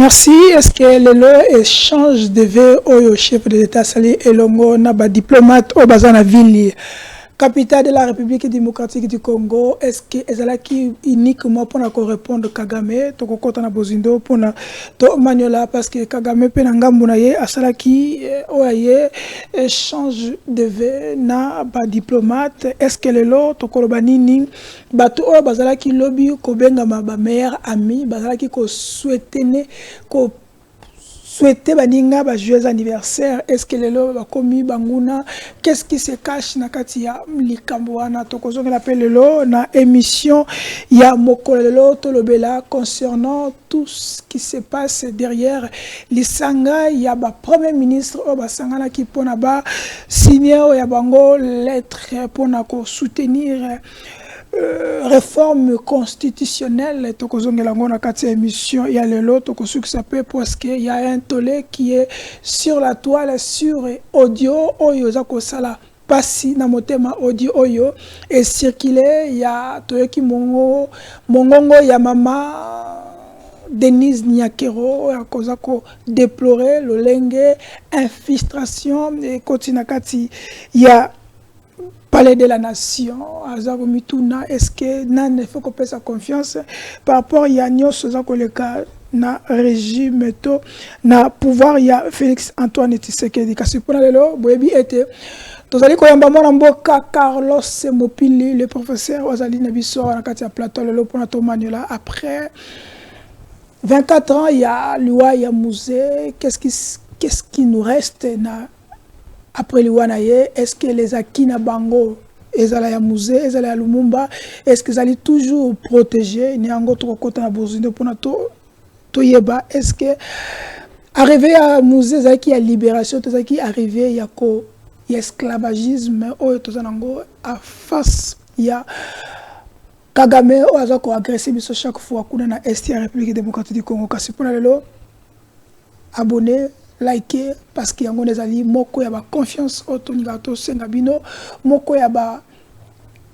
Merci. Est-ce que le échange devait au chef de l'État Sali Elongo Naba diplomate au Bazana Ville, capitale de la République démocratique du Congo? Est-ce que ezalaki uniquement pour répondre Kagame to kokota na bozindo pour na to maniola parce que Kagame pe na ngambu na ye asalaki oye échange devait na ba diplomate? Est-ce que lelo to koloba nini bato o bazalaki lobby ko benga ba meilleur ami bazalaki ko souhaiter ko souhaiter baninga ba joyeux anniversaire? Est-ce que lelo ba komi banguna? Qu'est-ce qui se cache na kati ya likambo wana? Tokozonga l'appel lelo na émission ya mokolelo tolobela concernant tout ce qui se passe derrière lisanga ya ba premier ministre o basangana ki pona ba signer ya bango lettre pona ko soutenir réforme constitutionnelle. Tokozongelango na kati émission ya lelo tokosukisape parce que il y a un tollé qui est sur la toile sur audio oyo za kosala pasi na motema audio oyo et circulé ya toyoki mongongo ya mama Denise Nyakero a cause ko déplorer le lenge infiltration et kotinakati ya Palais de la Nation, Azaro Mituna, est-ce que nan ne faut qu'on paie sa confiance par rapport à Yannios Zakoleka na régime to na pouvoir ya Félix Antoine Tshisekedi kasi pour lelo boyebi était tozali koyamba mwana mboka Carlos Mopili le professeur Ozali Nabiso na kati ya plateau lelo pour na tomaniola après 24 ans il y a loi ya musée. Qu'est-ce qui nous reste na après l'Iwanaye? Est-ce que les acquis na bango ezala ya musée, ezala ya Lumumba, est-ce qu'ils allaient toujours protéger ni ango to kota na bozindo pona to yeba? Est-ce que arrivé à musée zaki ya libération to zaki arrivé ya ko ya esclavagisme o to zanango à face ya Kagame o azako agresser biso chaque fois kuna na est ya République démocratique du Congo? Kasi pona lelo abonné liker parce qu'il y a des alliés moko ya ba confiance autoniga to senga bino moko ya ba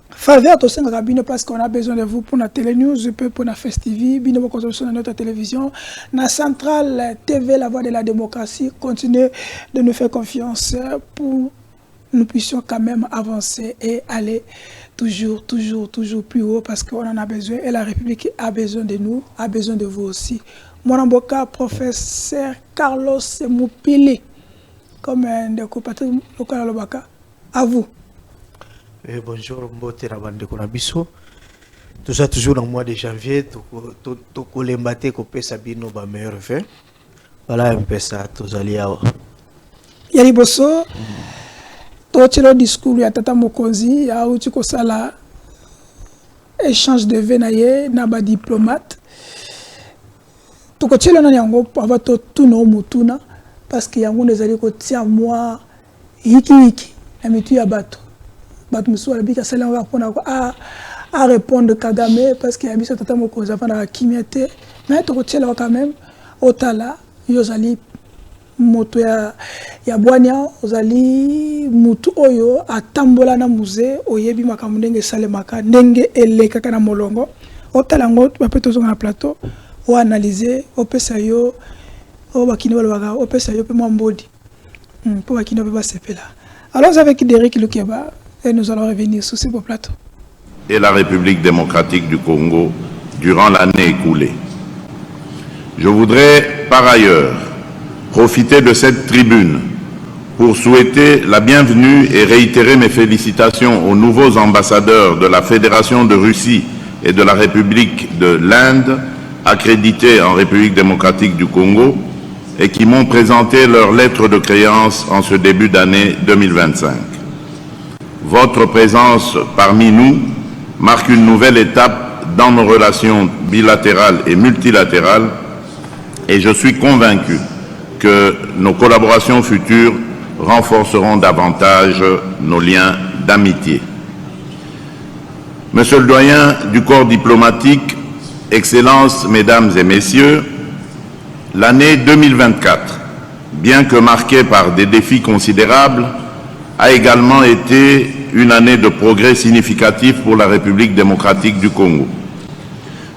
faveur to senga bino parce qu'on a besoin de vous pour la télé news pour la festivi bino boko sur notre télévision na centrale TV la voix de la démocratie. Continuez de nous faire confiance pour nous puissions quand même avancer et aller toujours plus haut parce qu'on en a besoin et la République a besoin de nous, a besoin de vous aussi. Mwanamboka, professeur Carlos Mopili, comme un des compatriotes local Lobaka. À vous. Bonjour, Mbote Rabande Konabiso. Tout ça toujours dans le mois de janvier, tout colembate copé Sabino ba meilleur fait. Voilà un peu ça, tous aliawa. Yali bosso. Tout le discours ya tata Mokonzi, ya uti ko sala échange de venaye na ba diplomate. Tokochelo na yango avato tuno mutuna parce que yango nezali ko tia moi hiki na mitu ya bato musu ala bika sala wa pona ko à répondre Kagame parce que yabiso tata Mokonzi afana kimiate mais tokochelo quand même otala yozali moto ya bwanya ozali mutu oyo atambola na musée oyebi makambo ndenge salemaka ndenge eleka kana molongo otala ngo bapeto zonga na plateau ou analyser au PSAYO au Bakino Loaga au PSAYO pe Mwambodi pour Bakino Beba Sepela. Alors avec Derek Lukeba et nous allons revenir sur ce beau plateau. Et la République démocratique du Congo durant l'année écoulée. Je voudrais par ailleurs profiter de cette tribune pour souhaiter la bienvenue et réitérer mes félicitations aux nouveaux ambassadeurs de la Fédération de Russie et de la République de l'Inde accrédités en République démocratique du Congo et qui m'ont présenté leur lettre de créance en ce début d'année 2025. Votre présence parmi nous marque une nouvelle étape dans nos relations bilatérales et multilatérales et je suis convaincu que nos collaborations futures renforceront davantage nos liens d'amitié. Monsieur le doyen du corps diplomatique, Excellences, Mesdames et Messieurs, l'année 2024, bien que marquée par des défis considérables, a également été une année de progrès significatif pour la République démocratique du Congo.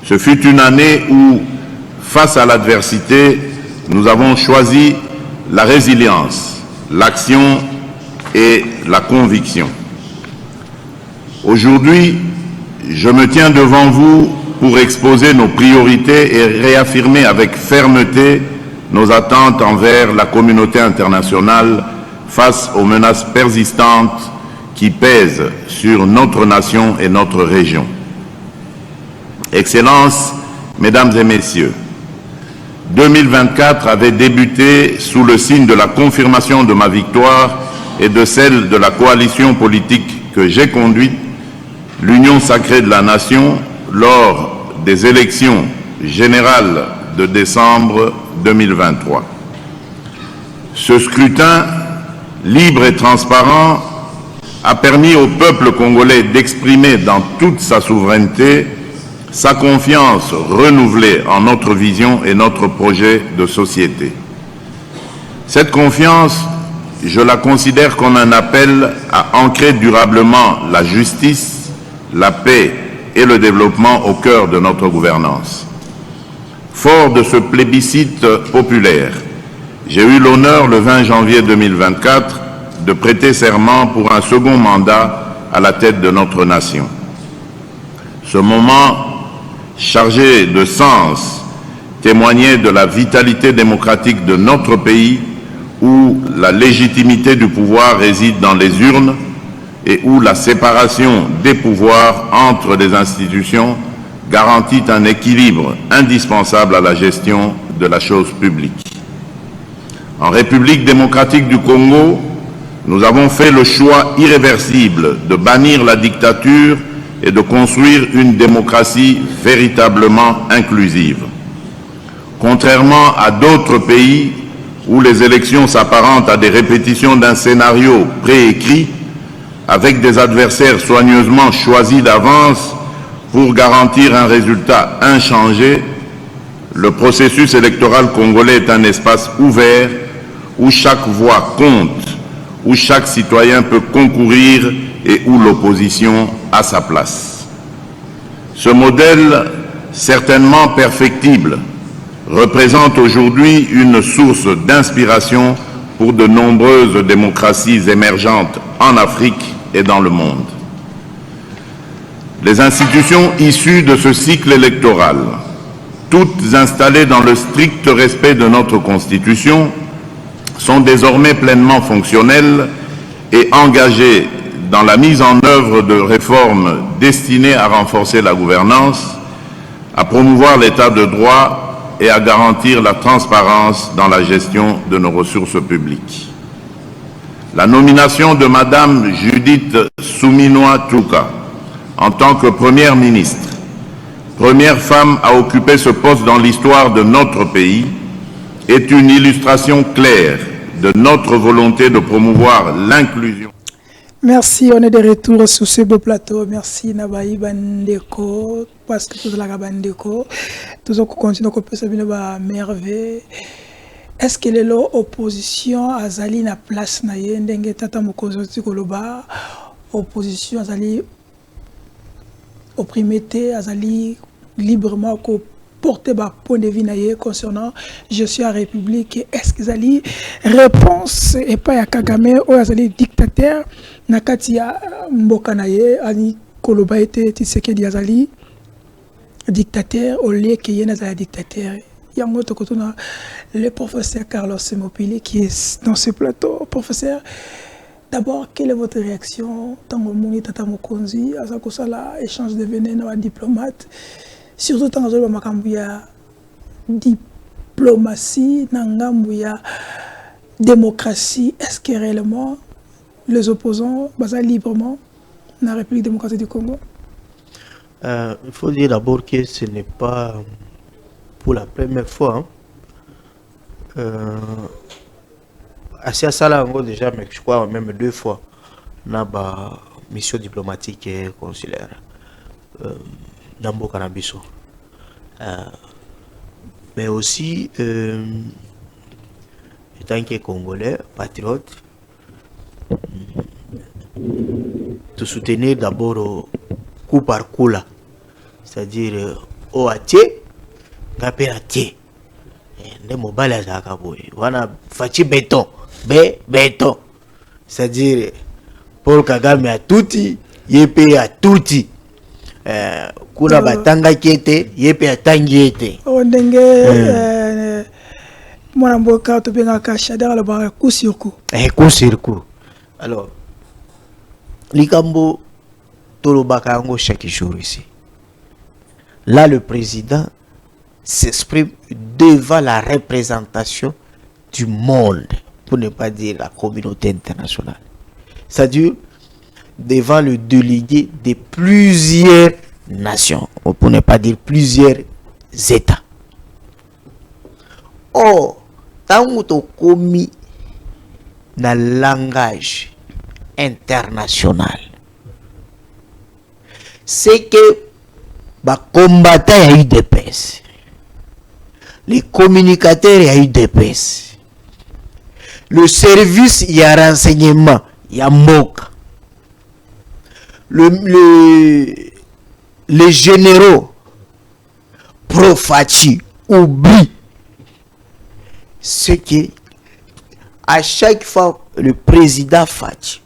Ce fut une année où, face à l'adversité, nous avons choisi la résilience, l'action et la conviction. Aujourd'hui, je me tiens devant vous pour exposer nos priorités et réaffirmer avec fermeté nos attentes envers la communauté internationale face aux menaces persistantes qui pèsent sur notre nation et notre région. Excellences, Mesdames et Messieurs, 2024 avait débuté sous le signe de la confirmation de ma victoire et de celle de la coalition politique que j'ai conduite, l'Union sacrée de la nation, lors des élections générales de décembre 2023. Ce scrutin, libre et transparent, a permis au peuple congolais d'exprimer dans toute sa souveraineté sa confiance renouvelée en notre vision et notre projet de société. Cette confiance, je la considère comme un appel à ancrer durablement la justice, la paix et le développement au cœur de notre gouvernance. Fort de ce plébiscite populaire, j'ai eu l'honneur le 20 janvier 2024 de prêter serment pour un second mandat à la tête de notre nation. Ce moment chargé de sens témoignait de la vitalité démocratique de notre pays où la légitimité du pouvoir réside dans les urnes et où la séparation des pouvoirs entre les institutions garantit un équilibre indispensable à la gestion de la chose publique. En République démocratique du Congo, nous avons fait le choix irréversible de bannir la dictature et de construire une démocratie véritablement inclusive. Contrairement à d'autres pays où les élections s'apparentent à des répétitions d'un scénario préécrit, avec des adversaires soigneusement choisis d'avance pour garantir un résultat inchangé, le processus électoral congolais est un espace ouvert où chaque voix compte, où chaque citoyen peut concourir et où l'opposition a sa place. Ce modèle, certainement perfectible, représente aujourd'hui une source d'inspiration pour de nombreuses démocraties émergentes en Afrique et dans le monde. Les institutions issues de ce cycle électoral, toutes installées dans le strict respect de notre Constitution, sont désormais pleinement fonctionnelles et engagées dans la mise en œuvre de réformes destinées à renforcer la gouvernance, à promouvoir l'état de droit et à garantir la transparence dans la gestion de nos ressources publiques. La nomination de Madame Judith Suminwa Tuka en tant que Première ministre, première femme à occuper ce poste dans l'histoire de notre pays, est une illustration claire de notre volonté de promouvoir l'inclusion. Merci, on est de retour sur ce beau plateau. Merci Nabaï Bandeko, parce que tout la Bandeko, tout ça continue à faire ça merveille. Est-ce que l'opposition a zali na place na ye ndenge tata mokonzi koloba opposition a zali opprimé a zali librement ko porter ba point de vue na ye concernant je suis à République. Est-ce que zali réponse et pas ya Kagame ou zali dictateur na kati ya mboka na ye ani koloba ete Tshisekedi azali dictateur au lieu que ye na zali dictateur. Il y a un autre côté, le professeur Carlos Semopili qui est dans ce plateau. Professeur, d'abord, quelle est votre réaction tant que vous êtes à Mokonzi, à ce échange de veneno à diplomate, surtout tant que vous êtes diplomatie, démocratie, est-ce que réellement les opposants basent librement dans la République démocratique du Congo? Il faut dire d'abord que ce n'est pas pour la première fois. Assez à ça déjà, mais je crois même 2 fois, na ba mission diplomatique et consulaire dans le Canabiso. Mais aussi, étant que Congolais, patriote, de soutenir d'abord coup par coup là, c'est-à-dire au Haché, ngapé na tie nde mobali azalaka boye wana faci béton béton c'est-à-dire Paul Kagame a tuti yepe a tuti kuna batanga kiete yepe atangi ete ndenge mwana mboka to benga ka Shadara la coup sur coup alors likambo tolobaka yango chaque jour ici. Là le président s'exprime devant la représentation du monde, pour ne pas dire la communauté internationale. C'est-à-dire devant le délégué de plusieurs nations, pour ne pas dire plusieurs États. Or, tant que commis dans le langage international, c'est que les combattants ont eu des pèses. Les communicateurs ont eu des pèses. Le service, il y a renseignement, il y a MOC. Les généraux pro-Fachi oublient ce que à chaque fois le président Fachi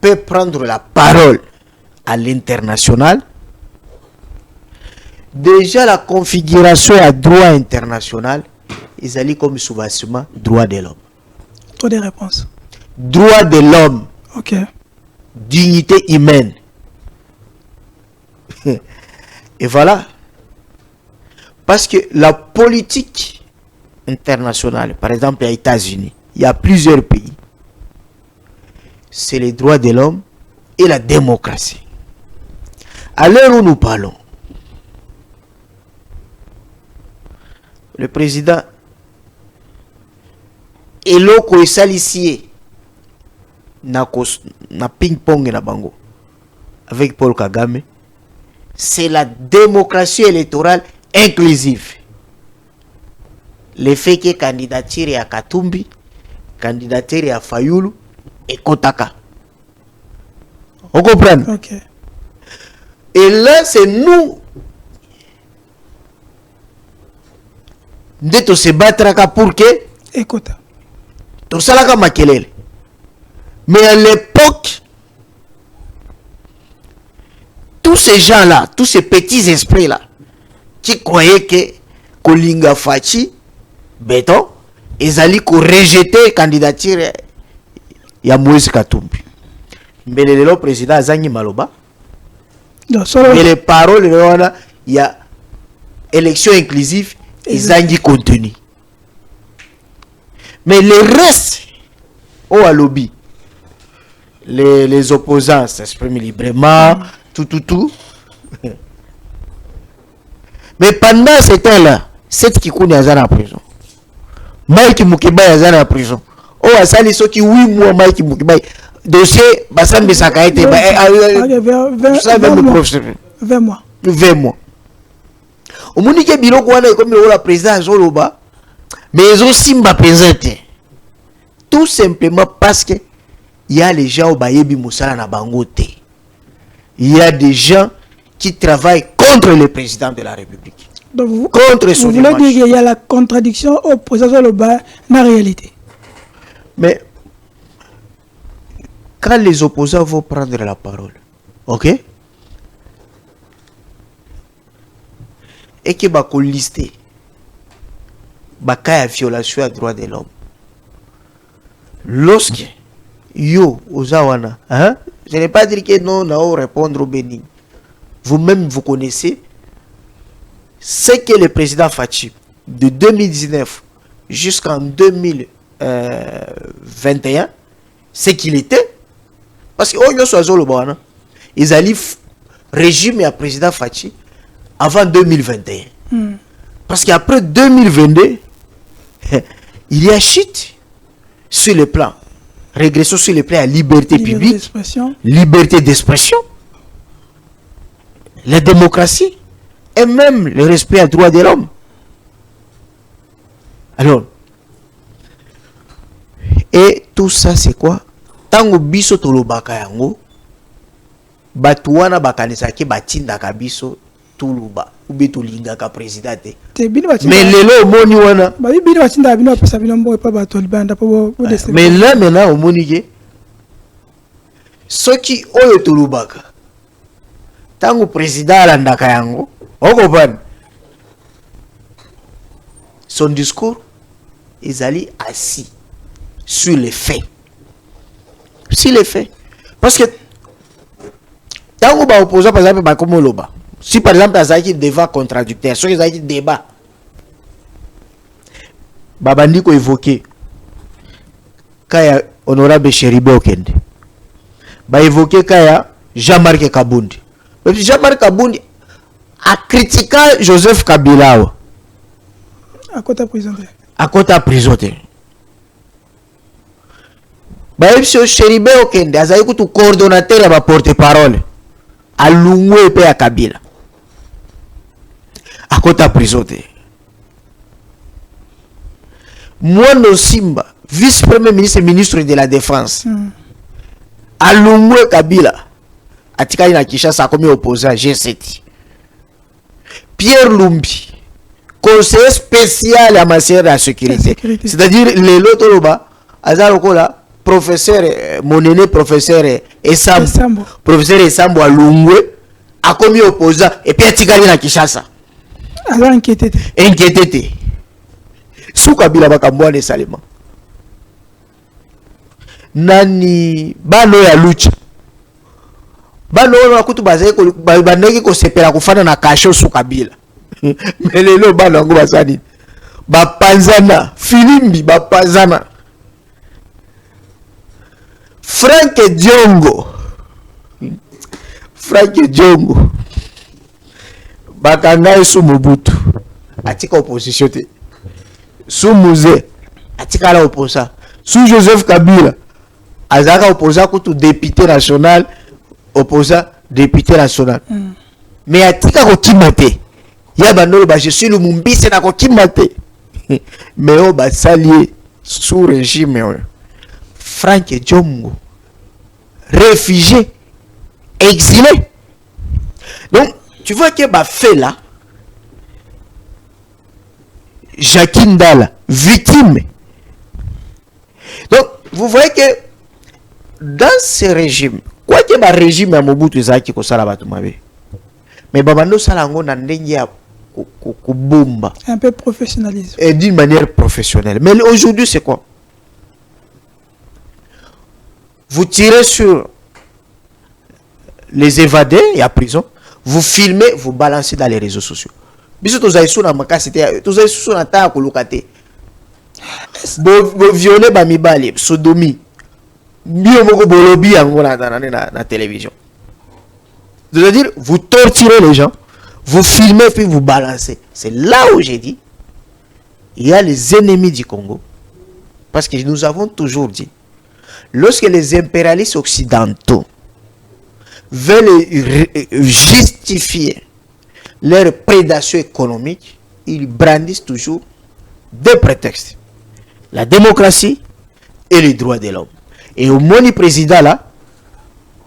peut prendre la parole à l'international. Déjà la configuration à droit international, ils allaient comme sous-bassement droit de l'homme. Toi des réponses. Droit de l'homme. Ok. Dignité humaine. Et voilà. Parce que la politique internationale, par exemple, aux États-Unis, il y a plusieurs pays. C'est les droits de l'homme et la démocratie. À l'heure où nous parlons, le président eloko esalisie na ping-pong na bango avec Paul Kagame, c'est la démocratie électorale inclusive. Le fait que candidature ya Katumbi, candidature ya Fayulu et Kotaka. On comprend? Ok. Et là, c'est nous de se battre pour que écoute tout ça là comme mais à l'époque tous ces gens là, tous ces petits esprits là qui croyaient que Kolinga Fachi béton ils allaient rejeter candidature ya Moïse Katumbi. Mais le président Zangi Maloba, mais les paroles il y a élection inclusive et Zangi contenu. Mais le reste, au lobby, les opposants s'expriment librement, tout. Mais pendant ce temps-là, cette Kikouni est en prison. Mike Mukiba est en prison. Oh, ça, les ceux qui 8 mois, Mike Mukiba. Dossier, Bassam Bissaka était. 20 mois. 20 mois. Au Monique Biloko, comme le président Zoloba, mais ils ont Simba pesante. Tout simplement parce que il y a les gens au Bayebi Moussala na Bangote. Il y a des gens qui travaillent contre le président de la République. Donc contre son vous voulez dire qu'il y a la contradiction au président Zoloba dans la réalité. Mais quand les opposants vont prendre la parole, ok? Et que bako lister baka violation à droit de l'homme. Lorsque yo ozawana, hein? Je n'ai pas dit que non, on répondre au béni. Vous-même vous connaissez ce que le président Fachi de 2019 jusqu'en 2021, ce qu'il était. Parce que ils allaient régime et président Fachi avant 2021. Parce qu'après 2022, il y a chute sur le plan. Régression sur le plan à liberté publique, liberté d'expression, la démocratie et même le respect à droit de l'homme. Alors, et tout ça c'est quoi? Tango biso tolobaka yango batuwana bakanisaki batinda kabiso tuluba ubi tulinga ka président mais lelo moni wana ba bino batinda bino pesa bino mbo pa bato libanda po mais là maintenant au moni ke soki oyo tulubaka tangu président alandaka yango okopana son discours ezali assis sur les faits. Sur les faits. Parce que tant que opposant par exemple comme loba. Si par exemple il y a débat contradictoire, si il y a débat babandi ko évoquer kaya honorable Cheribe Okende. Ba évoquer kaya Jean-Marc Kabundi. Même si Jean-Marc Kabundi a critiqué Joseph Kabila à côté prison. À côté prison. Baïbso Cheribe Okende azali kutu coordonnateur ya ba porte-parole a Lungwe pe ya Kabila à côté prison. Mono Simba vice-premier ministre ministre de la défense a Lungwe Kabila atikali na Kinshasa comme opposant G7. Pierre Lumbi conseiller spécial à matière de la sécurité. C'est-à-dire les lotoloba azalokola professeur mon aîné professeur Esambo professeur Esambo à Lungwe a commis opposant et puis atikali na Kinshasa alors inquiété sous Kabila bakambo ne salema nani bano ya lucha bano na kutu bazai ko bandeki ko sepela kufana na kasho sous Kabila mais lelo bano ngo basani bapanzana filimbi bapanzana Frank Diongo bakanga sous Mobutu atika opposition te sous Mouzé atika la opposant sous Joseph Kabila azaka opposant kutu député national opposant député national mais atika ko kimate ya bandolo ba je suis le mumbise na ko kimate mais o ba salier sous régime Frank Diongo réfugié exilé. Donc tu vois que bah fait là Jacqueline Dala victime. Donc vous voyez que dans ce régime quoi que bah régime à Mobutu ezaki ko sala batu mabe mais babando sala ngo na ndenge ya kubumba un peu professionnalisme et d'une manière professionnelle. Mais aujourd'hui c'est quoi? Vous tirez sur les évadés et à prison, vous filmez, vous balancez dans les réseaux sociaux. Biso tozaïsou na makasité, tozaïsou na ta kolokate. Bo violer ba mibali, sodomie. Bio moko bolobi yango na télévision. C'est-à-dire vous torturez les gens, vous filmez puis vous balancez. C'est là où j'ai dit il y a les ennemis du Congo. Parce que nous avons toujours dit lorsque les impérialistes occidentaux veulent justifier leur prédation économique, ils brandissent toujours deux prétextes. La démocratie et les droits de l'homme. Et au moni président là,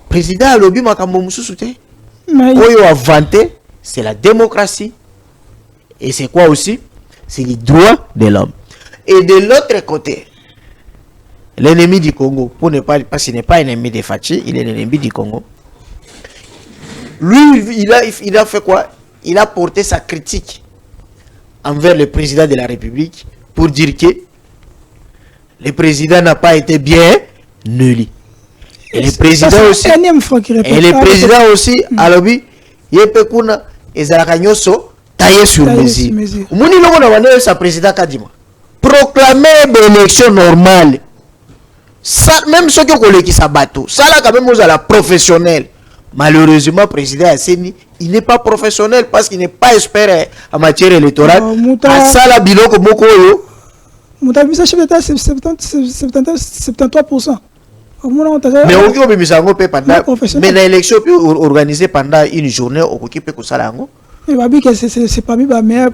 président a lobby makambo mususu te. Oyo a vanté, c'est la démocratie. Et c'est quoi aussi? C'est les droits de l'homme. Et de l'autre côté, l'ennemi du Congo, pour ne pas, parce qu'il n'est pas ennemi de Fachi, il est l'ennemi du Congo. Lui, il a fait quoi? Il a porté sa critique envers le président de la République pour dire que le président n'a pas été bien nulli. Et le président aussi, alors oui, il peut qu'on ezalakanyoso taillé sur mesure. Muni loko na wana sa président Kadima proclamer des élections normales. Ça, même ceux qui ont collé qui s'abattent, ça là quand même aux à la professionnelle. Malheureusement, président Asseni, il n'est pas professionnel parce qu'il n'est pas expert en matière électorale. Ça là biloko moko yo. Moutabisa chef d'état c'est 73%. Mais au lieu de mais l'élection peut organisée pendant une journée au occupé que ça là. C'est pas bien meilleur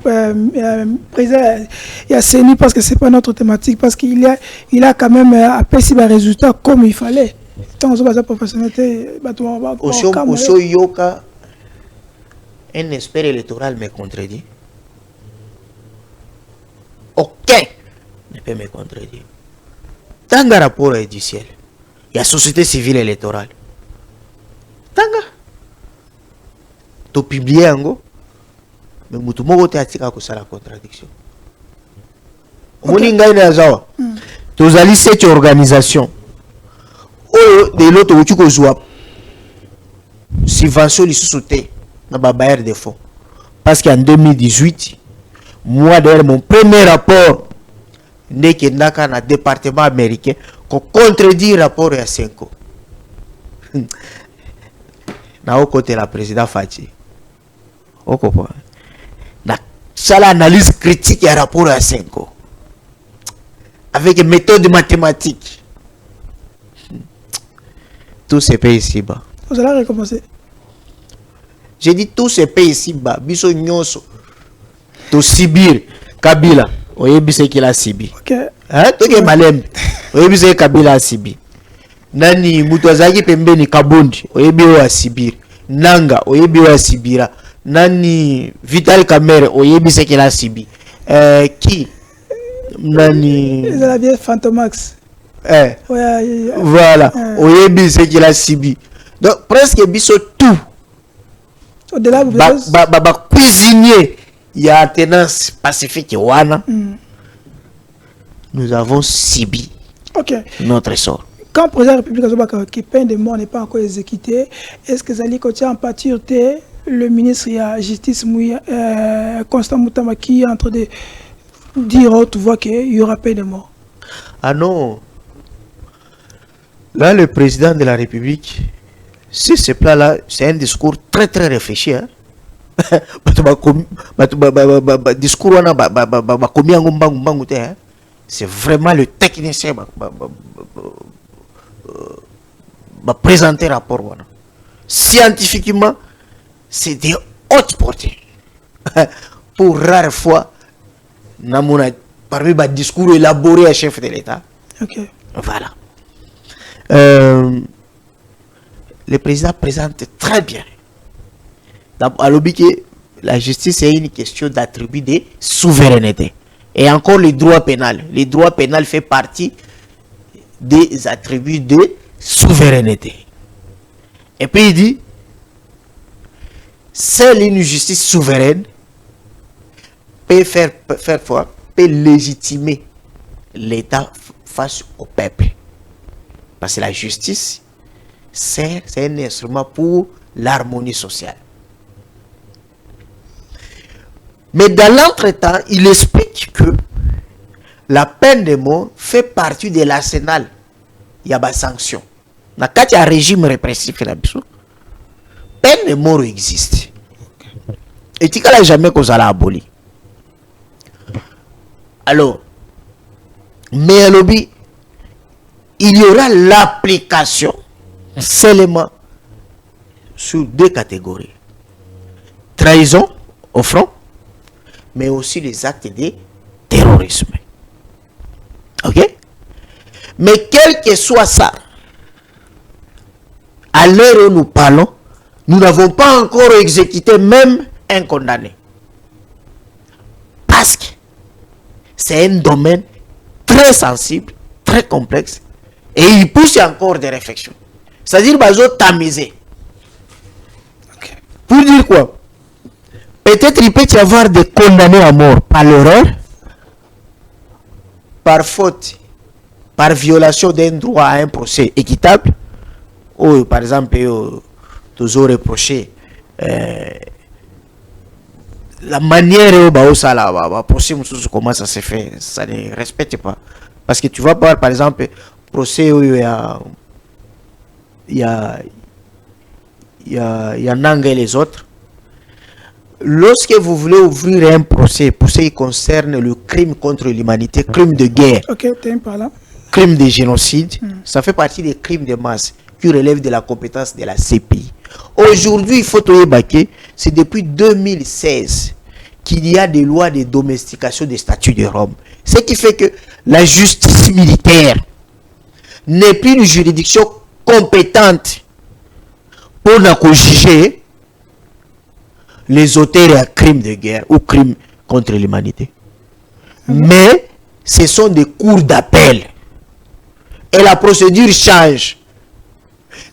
président il y a Seni parce que c'est pas notre thématique parce qu'il a quand même apprécié les résultats comme il fallait. Tant que ça professionnalité yoka un expert électoral me contredit. Aucun ne peut me contredire. Dans le rapport du ciel, il y a société civile électorale. Tanga. Tu publies un mais mutu moko te atika ko sala contradiction. Moni ngai na zawa. Tozali cette organisation. Oyo de l'autre uti ko zwa subvention lisusu te na ba bailleur de fonds. Parce qu'en 2018, moi d'ailleurs mon premier rapport n'est que dans le département américain qu'on contredit le rapport à 5 ans. Na au côté la président Fati. Au comprend. Na sala analyse critique à rapport à 5 ans. Avec une méthode mathématique. Tout se paye ici-bas. Vous allez recommencer. J'ai dit tout se paye ici-bas. Biso nyonso. To Sibir, Kabila. Oyebise qu'il a Sibi. Ok. Hein? Toke malem. Oyebise Kabila a Sibi. Nani Mutwazaki pembeni Kabondi. Oyebi wa Sibir. Nanga. Oyebi wa Sibira. Nani Vital Kamere. Oyebise qu'il a Sibi. Qui? Nani. Ils ont la vieille Fantomax. Ouais, voilà. Oyebise qu'il a Sibi. Donc presque biso tout. Au-delà, vous cuisinier. Il y a tenance pacifique wana. Nous avons subi notre sort. Quand le président de la République Azobaka qui peine de mort n'est pas encore exécuté, est-ce que Zali Kotia en pâture le ministre de la Justice Constant Moutama qui est en train de dire tu vois qu'il y aura peine de mort? Ah non. Là, le président de la République, sur ce plan-là, c'est un discours très très réfléchi. Hein? C'est vraiment le technicien va présenter un rapport. Scientifiquement, c'est de haute portée. Pour rare fois, parmi les discours élaborés à chef de l'État. Okay. Voilà. Le président présente très bien. À l'objet, la justice est une question d'attribut de souveraineté. Et encore le droit pénal. Le droit pénal fait partie des attributs de souveraineté. Et puis il dit, seule une justice souveraine peut peut légitimer l'État face au peuple. Parce que la justice, c'est un instrument pour l'harmonie sociale. Mais dans l'entretemps, il explique que la peine de mort fait partie de l'arsenal. Il y a des sanctions. Dans le régime répressif, la peine de mort existe. Et tu n'as jamais qu'on l'a aboli. Alors, mais il y aura l'application seulement sur deux catégories. Trahison au front, mais aussi les actes de terrorisme. Ok? Mais quel que soit ça, à l'heure où nous parlons, nous n'avons pas encore exécuté même un condamné. Parce que c'est un domaine très sensible, très complexe, et il pousse encore des réflexions. C'est-à-dire, tamiser. Okay. Pour dire quoi? Peut-être il peut y avoir des condamnés à mort par l'erreur, par faute, par violation d'un droit à un procès équitable, ou par exemple, toujours reproché la manière dont ça procès, comment ça se fait, ça ne respecte pas. Parce que tu vas voir, par exemple, procès où il y a Nanga et les autres. Lorsque vous voulez ouvrir un procès pour ce qui concerne le crime contre l'humanité, crime de guerre, crime de génocide, ça fait partie des crimes de masse qui relèvent de la compétence de la CPI. Aujourd'hui, il faut que c'est depuis 2016 qu'il y a des lois de domestication des statuts de Rome. Ce qui fait que la justice militaire n'est plus une juridiction compétente pour juger les auteurs à crimes de guerre ou crimes contre l'humanité. Mais ce sont des cours d'appel. Et la procédure change.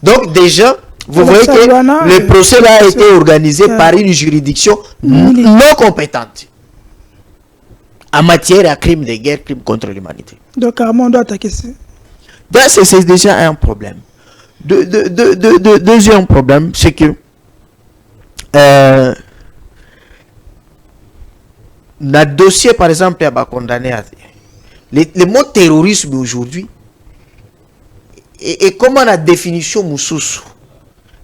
Donc déjà, vous voyez que le procès là a été organisé par une juridiction non compétente en matière à crimes de guerre, crimes contre l'humanité. Donc, on doit attaquer ça. C'est déjà un problème. Deuxième problème, c'est que notre dossier, par exemple, a condamné le mot terrorisme aujourd'hui et comment la définition Moussous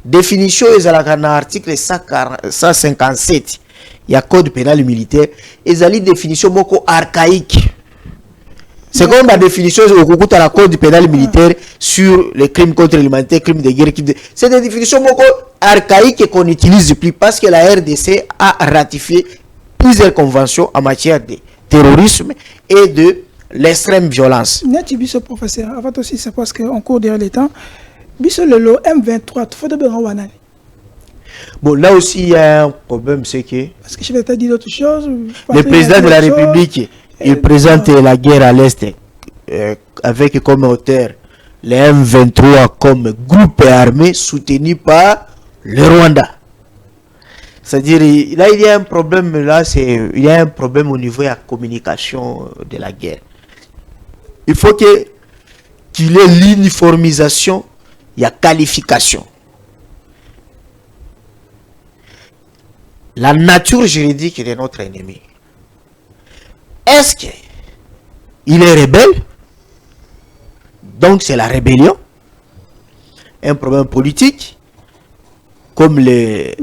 définition est dans l'article 157 il y a code pénal militaire et la définition moko archaïque. C'est comme la définition au la code pénal militaire sur les crimes contre l'humanité, crimes de guerre. C'est des définitions archaïques qu'on n'utilise plus parce que la RDC a ratifié plusieurs conventions en matière de terrorisme et de l'extrême violence. N'est-ce pas, professeur? Avant aussi, c'est parce qu'en cours derrière les temps, Bissot le lot M23, il faut de bien. Bon, là aussi, il y a un problème, c'est que... Parce que je vais te dire autre chose. Le président de la République, il présente la guerre à l'Est avec comme auteur les M23 comme groupe armé soutenu par le Rwanda. C'est-à-dire, là, il y a un problème, là, il y a un problème au niveau de la communication de la guerre. Il faut qu'il y ait l'uniformisation, il y a qualification. La nature juridique de notre ennemi. Est-ce qu'il est rebelle? Donc c'est la rébellion. Un problème politique. Comme l'AFC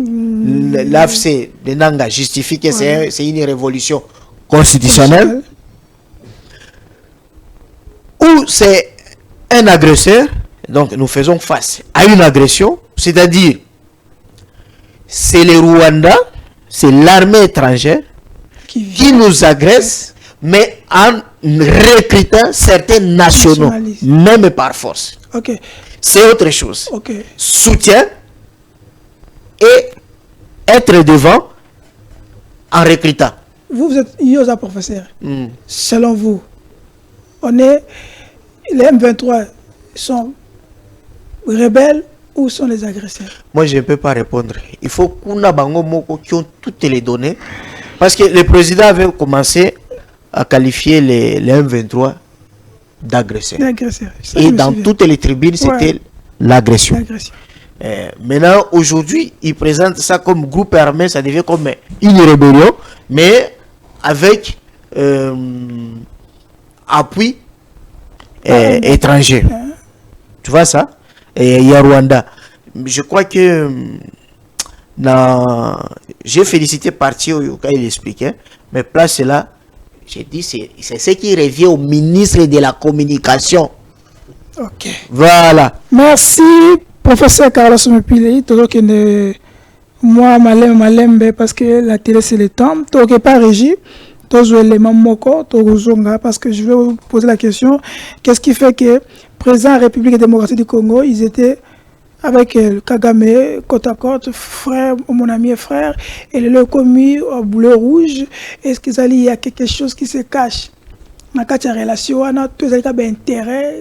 de Nanga justifie que c'est une révolution constitutionnelle. Ou c'est un agresseur. Donc nous faisons face à une agression. C'est-à-dire c'est le Rwanda. C'est l'armée étrangère qui nous agresse, mais en recrutant certains nationaux, même par force. Okay. C'est autre chose. Okay. Soutien et être devant en recrutant. Vous êtes Yosa, professeur. Selon vous, les M23 sont rebelles où sont les agresseurs? Moi, je ne peux pas répondre. Il faut qu'on ait bango moko qui ont toutes les données. Parce que le président avait commencé à qualifier les M23 d'agresseurs. Et dans toutes les tribunes, c'était l'agression. Maintenant, aujourd'hui, il présente ça comme groupe armé, ça devient comme une rébellion, mais avec appui étranger. Tu vois ça? Et il y a Rwanda. Je crois que j'ai félicité Parti quand il expliquait, mais place là, j'ai dit c'est ce qui revient au ministre de la Communication. Ok. Voilà. Merci, professeur Carlos Mepile. Toujours que moi, malembe, parce que la télé c'est le temps. Toujours pas régie. Toujours les mamoko, toujours parce que je vais vous poser la question. Qu'est-ce qui fait que président de la République démocratique du Congo, ils étaient avec Kagame, côte à côte, frère, mon ami et frère, et le commis au bleu rouge. Est-ce qu'il y a quelque chose qui se cache dans la relation? On a tous les intérêt,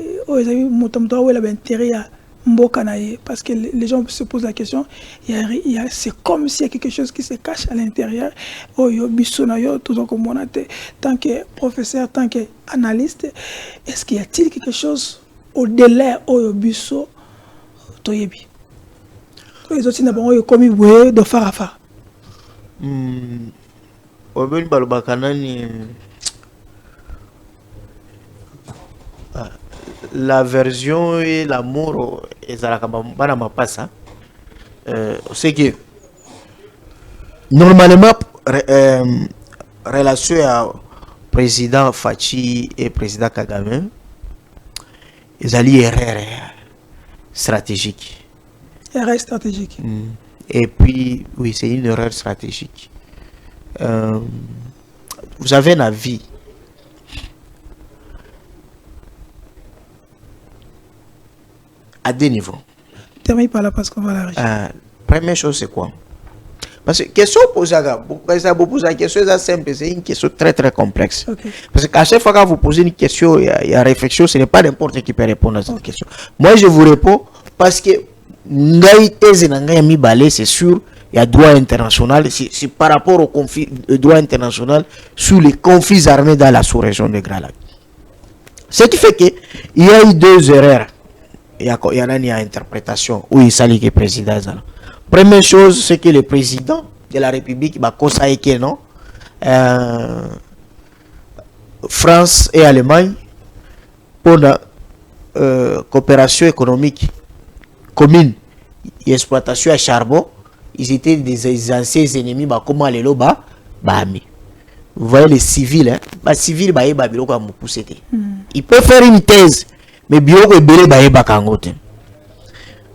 parce que les gens se posent la question, c'est comme s'il y a quelque chose qui se cache à l'intérieur. Tant que professeur, tant qu'analyste, est-ce qu'il y a-t-il quelque chose au-delà de Toyebi? Les autres n'ont pas commis de farafa. La version et l'amour et ça c'est que normalement relation à président Fachi et président Kagame ils allaient erreur stratégique. Erreur stratégique. Et puis oui, c'est une erreur stratégique. Vous avez un avis. À deux niveaux. Termine par là parce qu'on va la région. Première chose, c'est quoi? Parce que question posée, vous posez la question, c'est simple, c'est une question très très complexe. Okay. Parce qu'à chaque fois que vous posez une question, il y a réflexion, ce n'est pas n'importe qui peut répondre à cette question. Moi, je vous réponds parce que c'est sûr, il y a droit international, c'est par rapport au conflit, le droit international sur les conflits armés dans la sous-région de Grand Lac. Ce qui fait qu'il y a eu 2 erreurs. Il y a une interprétation où il s'allie le président. Première chose, c'est que le président de la République va conseiller que non, France et Allemagne pour la coopération économique commune et exploitation à charbon, ils étaient des anciens ennemis, bah comment aller là-bas, bah vous voyez les civils, hein, bah civils bah bilo comme pousser. Il peut faire une thèse, mais bio ko belé bah kangote.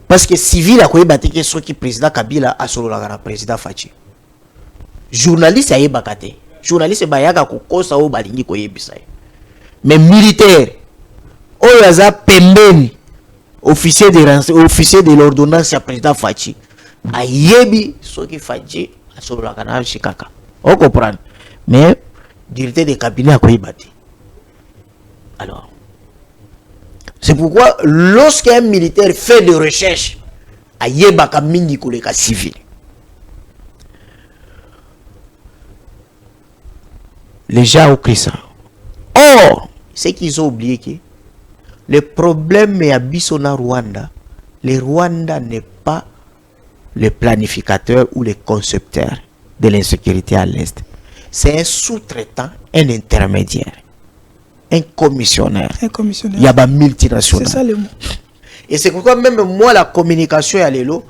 Parce que civil a quoi battre que ce qui président Kabila a solo la président Fachi. Journaliste a bakate. Journaliste ba yaka ko kosa o balingi ko yebisa. Mais militaire o yaza pembeni officier de l'ordonnance à président Fachi. A yebi ce qui Fachi a solo la kana shikaka. On comprend. Mais directeur de cabinet a quoi battre. Alors c'est pourquoi lorsqu'un militaire fait des recherches, à yebaka mingi koleka civil. Les gens ont créé ça. Or, c'est qu'ils ont oublié que le problème est à Bissona Rwanda. Le Rwanda n'est pas le planificateur ou le concepteur de l'insécurité à l'Est. C'est un sous-traitant, un intermédiaire. Un commissionnaire. Il y a des multinationales. C'est ça le mot. Et c'est pourquoi même moi la communication est l'élo.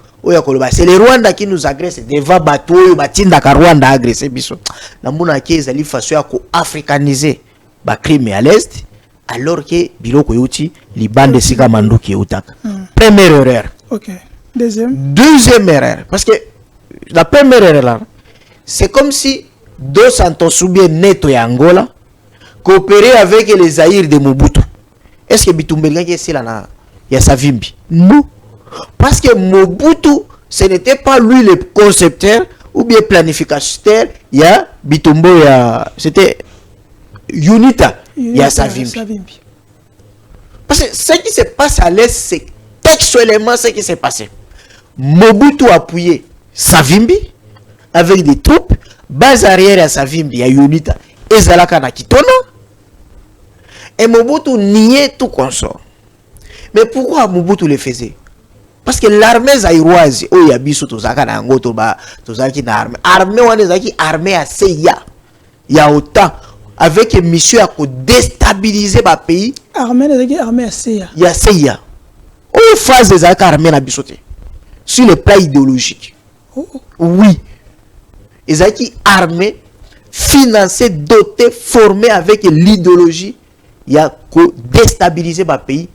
C'est les Rwanda qui nous agressent devant bateau, batinda ka Rwanda agressé biso. Na mona ke ezali façon ya ko africaniser ba crime à l'est alors que biloko yuti liban de sika manduki utaka. Première erreur. OK. Deuxième erreur parce que la première erreur là c'est comme si Dos Santos ou bien Neto ya Angola coopérer avec les Zaïre de Mobutu. Est-ce que Bitumbelga est là na ya Savimbi? Non. Parce que Mobutu, ce n'était pas lui le concepteur ou bien planificateur, il y a Bitumbo, c'était Unita, il y a Savimbi. Parce que ce qui se passe à l'Est, c'est textuellement ce qui s'est passé. Mobutu a appuyé Savimbi avec des troupes, base arrière à Savimbi, il y a Unita, et Zalaka na Kitona. Et Mobutu niait tout consort. Mais pourquoi Mobutu le faisait? Parce que l'armée zaïroise, oh yabiso tozaka na ngo tozaki na armée. Armée wana zaki armée à CIA. Ya autant avec une mission à déstabiliser ba pays. Armée zaki armée à CIA. Ya CIA. Oh phase des armées na bisoté. Sur le plan idéologique. Oh. Oui. Ezaki armée financée, dotée, formée avec l'idéologie. Il y a déstabiliser ma pays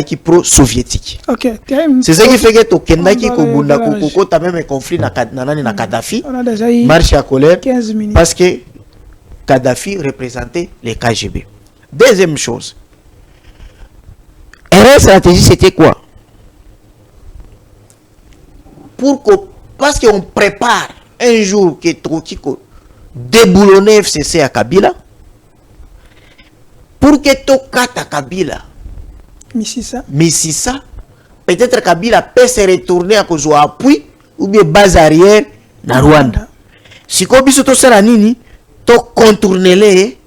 qui pro-soviétique. Okay. C'est ça qui fait que Tokendaki Kobunda Koko t'as même un conflit na Kadhafi. On a déjà eu marche à colère 15 minutes. Parce que Kadhafi représentait les KGB. Deuxième chose. La stratégie c'était quoi? Parce qu'on prépare un jour que Trokiko déboulonner FCC à Kabila. Pour que Tokata Kabila Mississa, peut-être Kabila peut se retourner à cause de appui ou bien base arrière dans Rwanda. Si Kobiso to sala nini, to contourner les,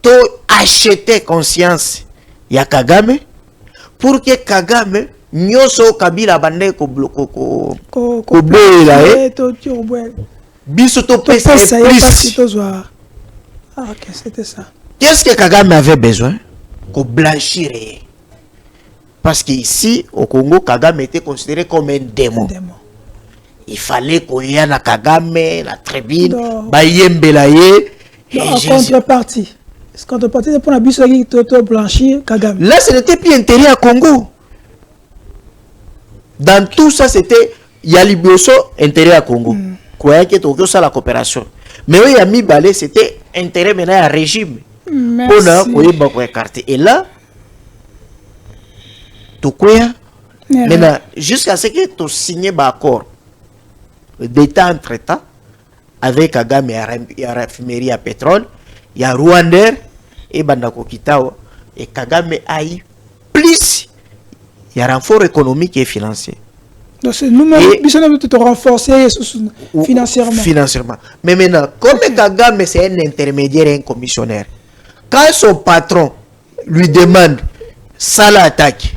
to acheter conscience ya Kagame pour que Kagame nyoso Kabila bande ko biso to pesa plus. Ah ok, c'était ça. Qu'est-ce que Kagame avait besoin? Qu'on blanchir. Parce qu'ici, au Congo, Kagame était considéré comme un démon. Il fallait qu'on y ait la Kagame, la tribune, Bayembelaye. En contrepartie. Contrepartie, c'est pour la bise qui blanchir Kagame. Là, ce n'était plus intérêt à Congo. Dans tout ça, c'était Yalibioso, intérêt à Congo. Quoi que tu ça la coopération. Mais oui, Yami Balé, c'était intérêt maintenant à régime. Et là, maintenant, jusqu'à ce que tu signes l'accord, d'état entre-temps avec Kagame et raffinerie à pétrole, il y a Rwanda et Bandako Kitao et Kagame a eu plus, il y a renfort économique et financier. Donc c'est nous-mêmes qui sommes renforcer financièrement. Mais maintenant, comme Kagame c'est un intermédiaire et un commissionnaire, quand son patron lui demande ça l'attaque,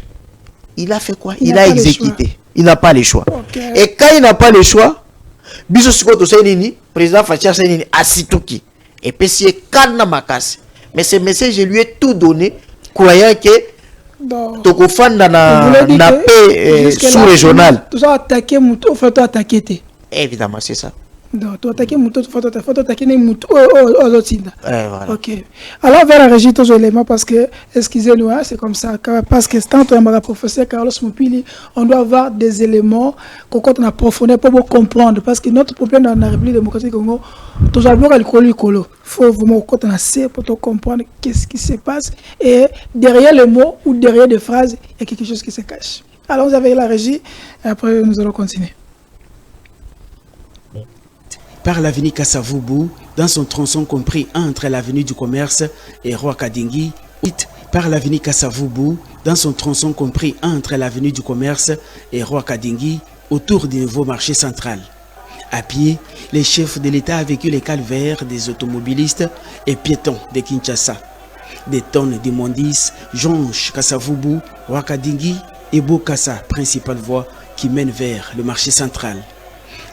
il a fait quoi? Il a exécuté. Il n'a pas le choix. Okay. Et quand il n'a pas le choix, Biso Sikoto Senini, président Fatia Senini, Asituki, et puis c'est Kana Makasi. Mais ce message, je lui ai tout donné, croyant que Tokofan dans la paix sous-régionale. Tout ça attaquer, il faut attaquer. Évidemment, c'est ça. Donc, tu attaques Moutou, il faut attaquer les Moutou aux autres. Voilà. Ok. Alors, vers la régie, tous les éléments, parce que, excusez-nous, hein, c'est comme ça. Parce que tant que le professeur Carlos Mopili, on doit avoir des éléments qu'on a profondé pour comprendre. Parce que notre problème dans la République démocratique du Congo, tout à l'heure, il faut vraiment connaître pour comprendre qu'est-ce qui se passe. Et derrière les mots ou derrière des phrases, il y a quelque chose qui se cache. Alors, vous avez la régie, et après, nous allons continuer. Par l'avenue Kassavubu, dans son tronçon compris entre l'avenue du Commerce et Roi Kadingi, par l'avenue Kassavubu, dans son tronçon compris entre l'avenue du Commerce et Roi Kadingi, autour du nouveau marché central. À pied, les chefs de l'État a vécu les calvaires des automobilistes et piétons de Kinshasa. Des tonnes d'immondices jonchent Kassavubu, Roi Kadingi et Bokassa, principale voie qui mène vers le marché central.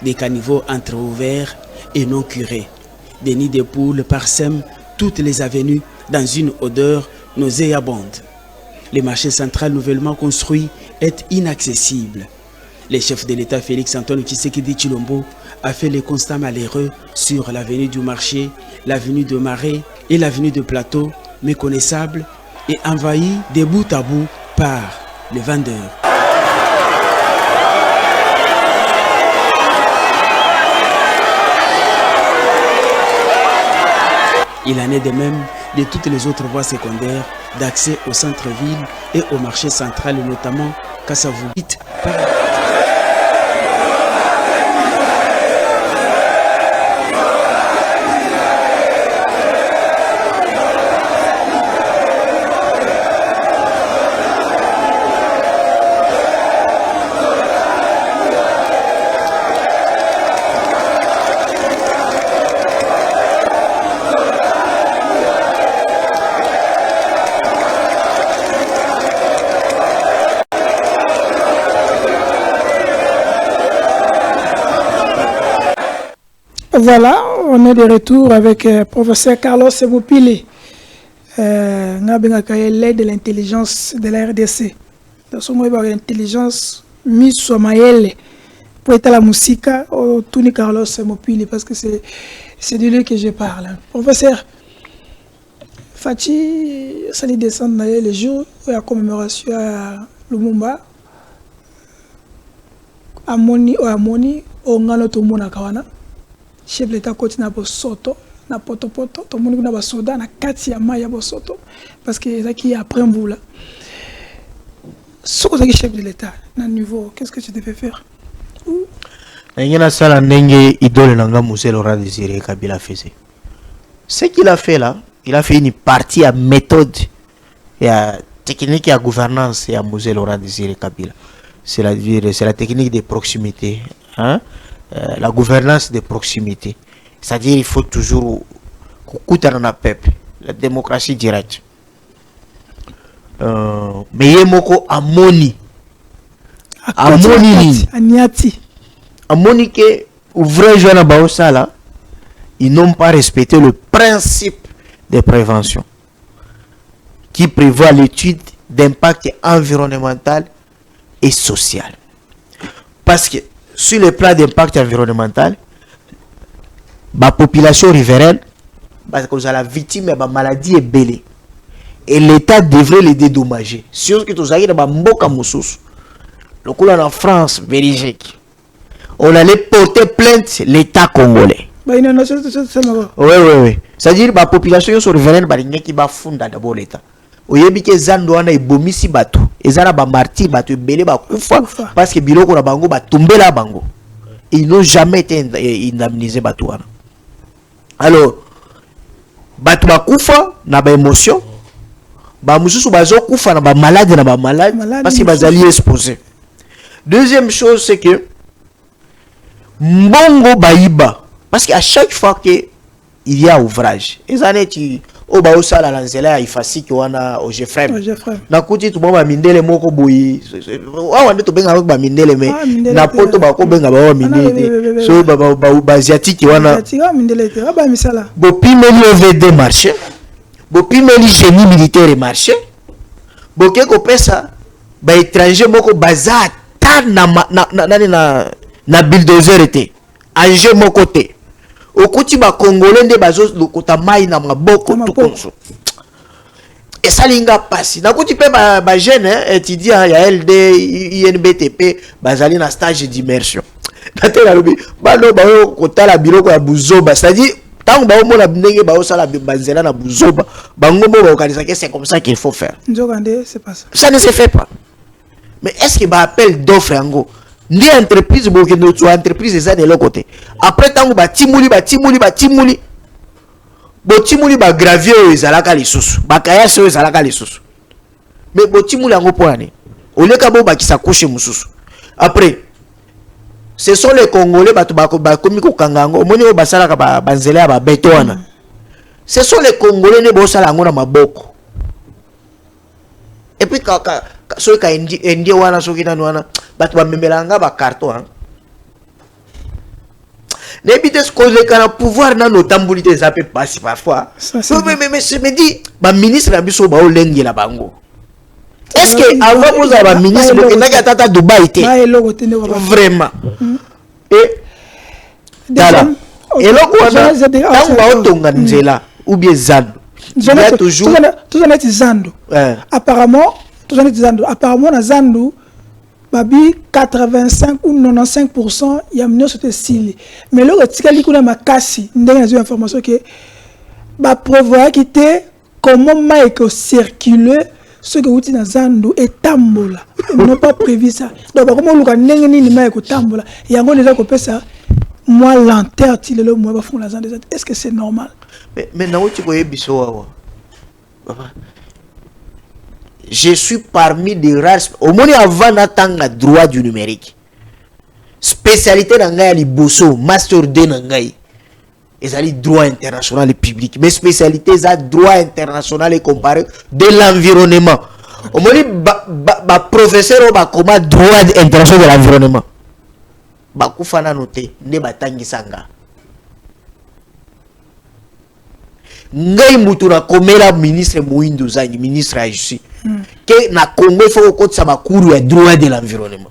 Des caniveaux entre-ouverts et non curés. Des nids de poules parsèment toutes les avenues dans une odeur nauséabonde. Le marché central nouvellement construit est inaccessible. Le chef de l'État Félix Antoine Tshisekedi Tshilombo a fait le constat malheureux sur l'avenue du marché, l'avenue de Marais et l'avenue de Plateau, méconnaissables et envahies de bout à bout par les vendeurs. Il en est de même de toutes les autres voies secondaires d'accès au centre-ville et au marché central, notamment Kassavubu. Voilà, on est de retour avec professeur Carlos Mopili. L'aide de l'intelligence de la RDC. Dans ce moment, l'intelligence mise sur Maël pour être la musique au Tony Carlos Mopili, parce que c'est de lui que je parle. Professeur, Fachi, ça lui descend le jour de la commémoration à Lumumba. Amoni, on a notre monde à Kawana. Chef de l'État continue à Bosoto, na poto, tout le monde a soda, na kati ya maya Bosoto, parce que c'est qui après vous là. Ce que tu chef de l'État, na niveau, qu'est-ce que tu devais faire? Il y a ça ndenge idole nanga Mzee Laurent Désiré Kabila faisait. Ce qu'il a fait là, il a fait une partie à méthode et à technique et à gouvernance et à Mzee Laurent Désiré Kabila. C'est la technique de proximité, hein? La gouvernance de proximité. C'est-à-dire il faut toujours couper dans le peuple, la démocratie directe. Mais il y a moko amoni. Amoni que ouvrir jeune baosa là, ils n'ont pas respecté le principe de prévention qui prévoit l'étude d'impact environnemental et social. Parce que sur le plan d'impact environnemental, la population riveraine, parce que la victime de la maladie est belée. Et l'État devrait les dédommager. Si on a Mboka Moussous, le coup en France, Belgique, on allait porter plainte l'État congolais. Oui. C'est-à-dire que la population riveraine qui va fonder d'abord l'État. Oyebi ke zando wana ebomisi bato ezala ba martyr bato ebele ba kufa parce que biloko na bango ba tombela bango ils n'ont jamais été indemnisés Batouana. Alors, Batouba Koufa n'a pas émotion. Bamususu bazo Koufa n'a pas malade, n'a pas malade parce que bazali exposé. Deuxième chose, c'est que Mbongo Baïba, parce qu'à chaque fois qu'il y a ouvrage, les années tu au baosa la lanzela il facile que wana au Jeffrem na kuti tu bomba mindele moko boyi wa wande to benga ba mindele me na poto ba ko benga ba mindele so ba asiatique wana ba misala bo pimeli OVD marché bo pimeli génie militaire marché bo ke ko pesa ba étranger moko baza ta na bulldozer était enjeu moko te okuti ba congolais nde bazo lokota mai na maboko tout comme ça et ça linga passe na kuti pe ba jeune étudiant ya LD INBTP bazali na stage d'immersion natela lobi bano ba kotala biloko ya buzoba c'est-à-dire tant ba mona ndenge ba osala banzela na buzoba bango mo ba organiser que c'est comme ça qu'il faut faire nzokande c'est pas ça ça ne se fait pas mais est-ce que ba appel d'offre yango ni entreprise boke no tu entreprise eza de l'autre côté après tango ba timuli ba gravier ezalaka lisusu ba kayase ezalaka lisusu mais bo timuli yango poane oleka bo ba kisa couche mususu après ce sont les Congolais ba komi ko kangango moni o basalaka ba banzela ba betona ce sont les Congolais ne bo sala ngo na maboko et puis so ka endi wana so kita wana batu ba memelanga ba carton ne bites ko le kana pouvoir na no tambulité ça peut passer parfois mais je me dis ba ministre na biso ba olengi la bango est-ce que avant vous avez ministre bo kenaka tata Dubaï té vraiment et dala et là quoi tant ba otonga nzela ou bien zando il y a toujours tout en est zando apparemment na Zandu babi 85 ou 95% ya mino sote sili mais le retikali kuna makasi ndenge na information que ba prévoir quitter comment maïko circuler ce que outi na Zandu et tambola non pas prévu ça donc comment luka ndenge nini maïko tambola yango déjà ko pesa moi lenteur ti le moi ba fond la Zandu est-ce que c'est normal mais na outi ko yebiso wa je suis parmi des rares au moins avant d'attendre droit du numérique spécialité dans ngai liboso master 2 dans ngai ezali droit international et public mais spécialité za droit international et comparé de l'environnement au moins ba professeur ba comment droit international de l'environnement ba kufana noté ne batangisa ngai mutu na komela ministre Moïndo Zangi ministre a ici que na Congo il faut que ça makuru ya droit de l'environnement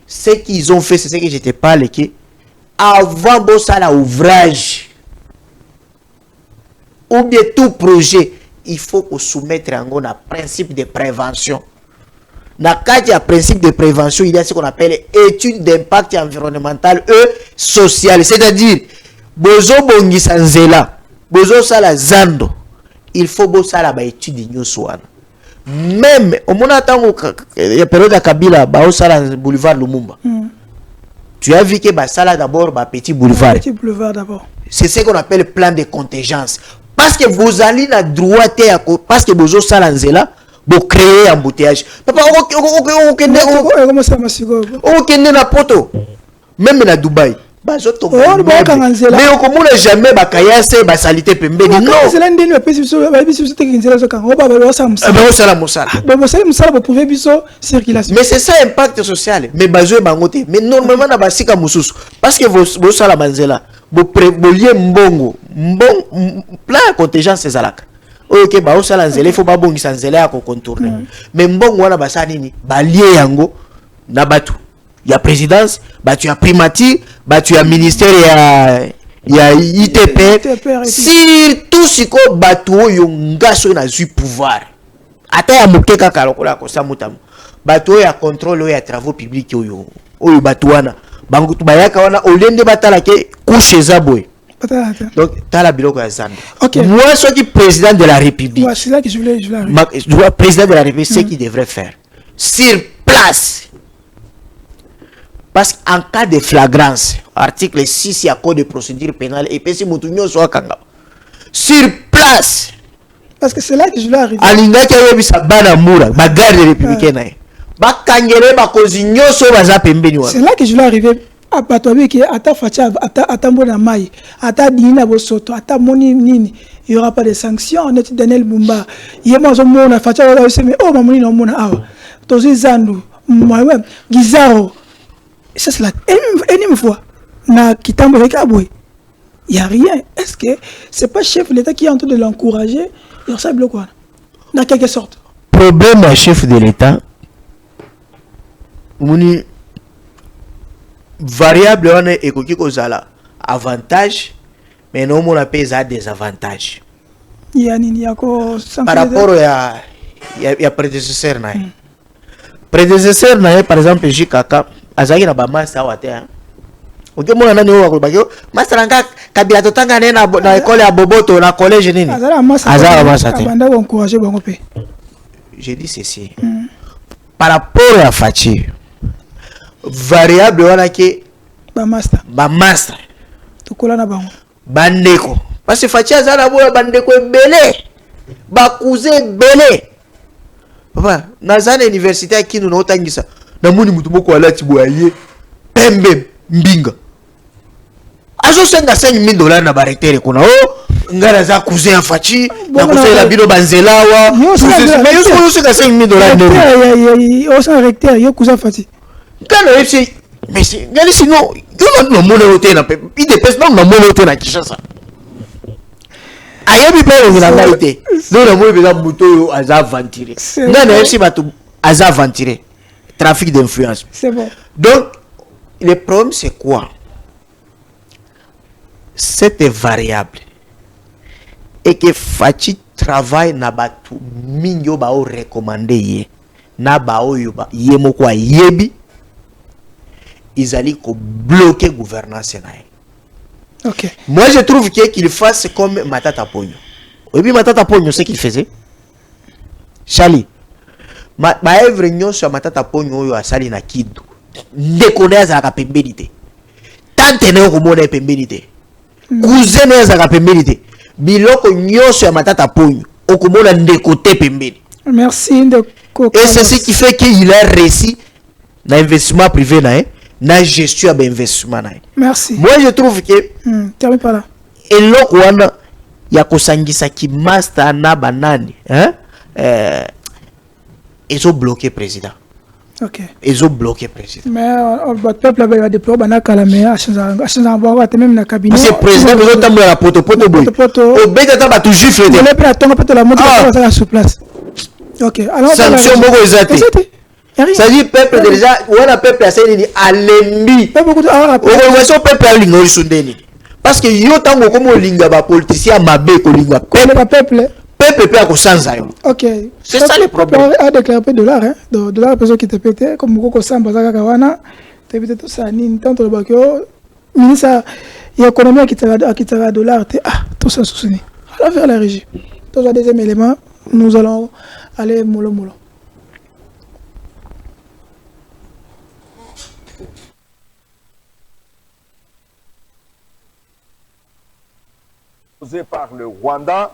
ce qu'ils ont fait c'est ce que je te parle que avant de ça l'ouvrage ou bien tout projet il faut que soumettre un principe de prévention na cadre ya principe de prévention il y a ce qu'on appelle étude d'impact environnemental et social c'est-à-dire bozo bongisa nzela bozo sala zando il faut bosala la ba étude nyoso wana même au mona tango ya période ya Kabila ba osala boulevard Lumumba tu as vu que ba sala d'abord ba petit boulevard d'abord c'est ce qu'on appelle plan de contingence parce que vous allez na droit parce que bozo sala nzela bo créer embouteillage papa okende na poto même na Dubaï mais on ne jamais bakayase ba salité pembeni non mais c'est ça impact social mais bazo bangote mais normalement na basika mususu parce que vos sala manzela bo lié mbongo plan contingence ezalaka OK ba osala nzela il faut ba bongisa nzela ya ko contourner mais mbongo wana basala nini ba lié yango na batu il y a présidence, tu as primature, tu as ministère, il y a ITP. Surtout si ko bateau yonga so na zu pouvoir. Ata ya mukeka kalokola ko samutamu. Bateau ya contrôle ya travaux publics yo. Oyo bateau wana. Bangu tubayaka wana olende batala ke couche za boy. Donc tala biloko ya zando. Moi ce qui président de la République. Ouais, c'est là que je voulais. Président de la République, c'est qu'il devrait faire sur place. Parce qu'en cas de flagrance, article 6 il y a code de procédure pénale et puis si Moutounio soit kanga sur place. Parce que c'est là que je vais arriver. Alinga qui a eu sa banamoura, ma garde républicaine. Bakangere bakozinyo so baza pembeni wa. C'est là que je vais arriver. À Patoabi qui ata facha ata mbona mai ata dina bosoto ata moni nini il y aura pas de sanctions net Daniel Bumba yema zo mona facha wa mais oh mamoni no mona awa tozi zandu moi Gizaro ça c'est la énième fois na kitambo avec Aboué il y a rien. Est-ce que c'est pas chef de l'État qui est en train de l'encourager il ressemble quoi dans quelque sorte problème à chef de l'État moni variable on est écoqué kozala avantage mais non mon appel a des avantages par rapport à prédécesseur na prédécesseur na par exemple Jikaka azaki na ba master wate hein oke mona nani o ko bakio master nga kabila totanga na école ya Boboto na collège nini azala master banda ko encourager bango pe j'ai dit ceci par rapport à Fachi variable wana ke ba master tukola na bango bandeko parce que Fachi azala bo bandeko ebele ba cousin belé papa nazana université ya Kindu na otangisa na moni mutu moko alati boye pembe mbinga azo senga $5,000 na barecteur kuna oh ngara za cousin ya Fachi na cousin la bino banzelawa mais yo senga $5,000 yo sa recteur yo cousin Fachi kana epsi mais ngani sino yo no mona hotel na pe il dépêche non no mona hotel na Kinshasa ayebi pe on la maité non na mo beza muto aza aventuré ngana epsi batu aza aventuré trafic d'influence c'est bon donc le problème c'est quoi cette variable et que Fachi travaille na batu mingi ba o recommander ye na ba oyo ba ye moko ayebi ils allaient bloquer gouvernance naï. Ok. Moi je trouve qu'il fasse comme Matata Pogno. Et puis Matata Pogno c'est qu'il faisait. Charlie. Ma œuvre nyon sur Matata Pogno yo asali na kidu. Ndekone za ka pembelité. Tante ne ko mona pembelité. Cousin ne za ka pembelité. Biloko nyon sur Matata Pogno okomona ndekote pembeli. Merci ndeko. Et c'est ce qui fait qu'il a réussi l'investissement privé naï. Na gestion d'investissement. Merci. Moi je trouve que termine par là. Et l'autre wana ya kosangisa ki master na banani hein ils ont bloqué président. OK. Ils ont bloqué président. Mais le peuple va déplorer bana kalame achanga boa même na cabinet. C'est président ils ont tambola la poto boy. Au beta ta ba tout gifle de. Le père tonga peut la montre ça sur place. OK. Alors sanction moko ezati. Ça dit peuple déjà ou on a peuple à seni alembi peuple à lingo sundeni parce que yo tango comme linga ba politicien mabe ko lingwa peuple peut à kosanza yo. OK, c'est ça le problème. A déclaré dollar hein dollar personne qui te pété comme ko samba za kawana te peut-être ça ni tant le bakio ministre l'économie qui t'a dollar tout ça soutenu alors vers la régie. Dans un deuxième élément nous allons aller mollo. Par le Rwanda,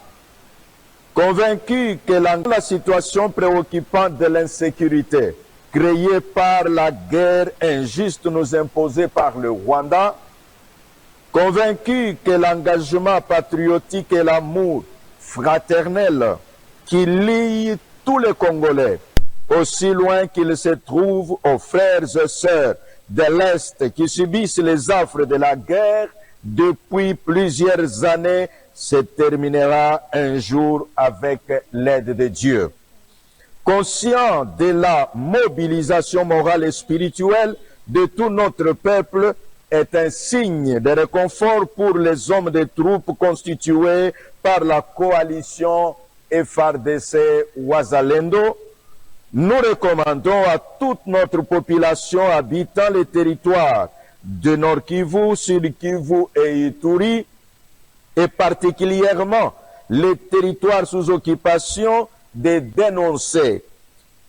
convaincu que la situation préoccupante de l'insécurité créée par la guerre injuste nous imposée par le Rwanda, convaincu que l'engagement patriotique et l'amour fraternel qui lie tous les Congolais, aussi loin qu'ils se trouvent aux frères et sœurs de l'Est qui subissent les affres de la guerre, depuis plusieurs années, se terminera un jour avec l'aide de Dieu. Conscient de la mobilisation morale et spirituelle de tout notre peuple est un signe de réconfort pour les hommes de troupes constitués par la coalition FARDC Wazalendo. Nous recommandons à toute notre population habitant les territoires de Nord Kivu, Sud Kivu et Ituri, et particulièrement les territoires sous occupation, de dénoncer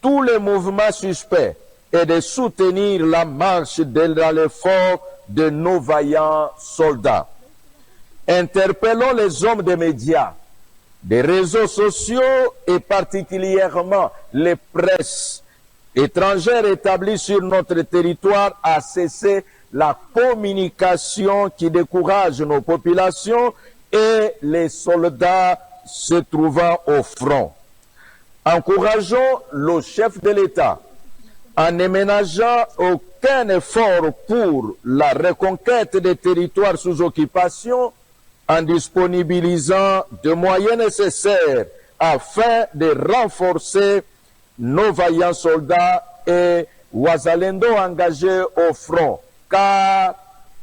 tous les mouvements suspects et de soutenir la marche dans l'effort de nos vaillants soldats. Interpellons les hommes des médias, des réseaux sociaux et particulièrement les presses étrangères établies sur notre territoire à cesser la communication qui décourage nos populations et les soldats se trouvant au front. Encourageons le chef de l'État en ne ménageant aucun effort pour la reconquête des territoires sous occupation, en disponibilisant de moyens nécessaires afin de renforcer nos vaillants soldats et Wazalendo engagés au front, car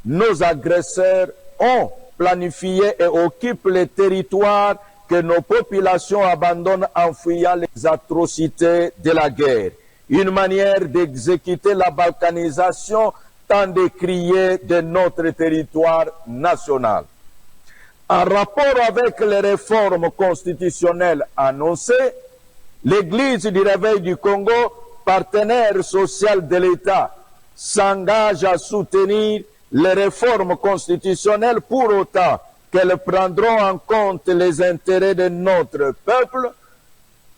nos agresseurs ont planifié et occupent les territoires que nos populations abandonnent en fuyant les atrocités de la guerre. Une manière d'exécuter la balkanisation tant décriée de notre territoire national. En rapport avec les réformes constitutionnelles annoncées, l'Église du Réveil du Congo, partenaire social de l'État, s'engage à soutenir les réformes constitutionnelles pour autant qu'elles prendront en compte les intérêts de notre peuple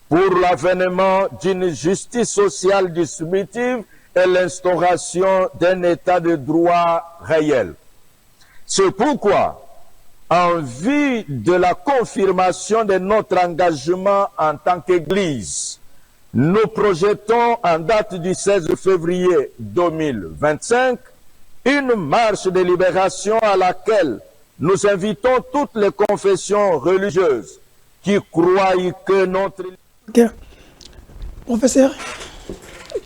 pour l'avènement d'une justice sociale distributive et l'instauration d'un état de droit réel. C'est pourquoi, en vue de la confirmation de notre engagement en tant qu'Église, nous projetons en date du 16 février 2025 une marche de libération à laquelle nous invitons toutes les confessions religieuses qui croient que notre... Okay. Professeur,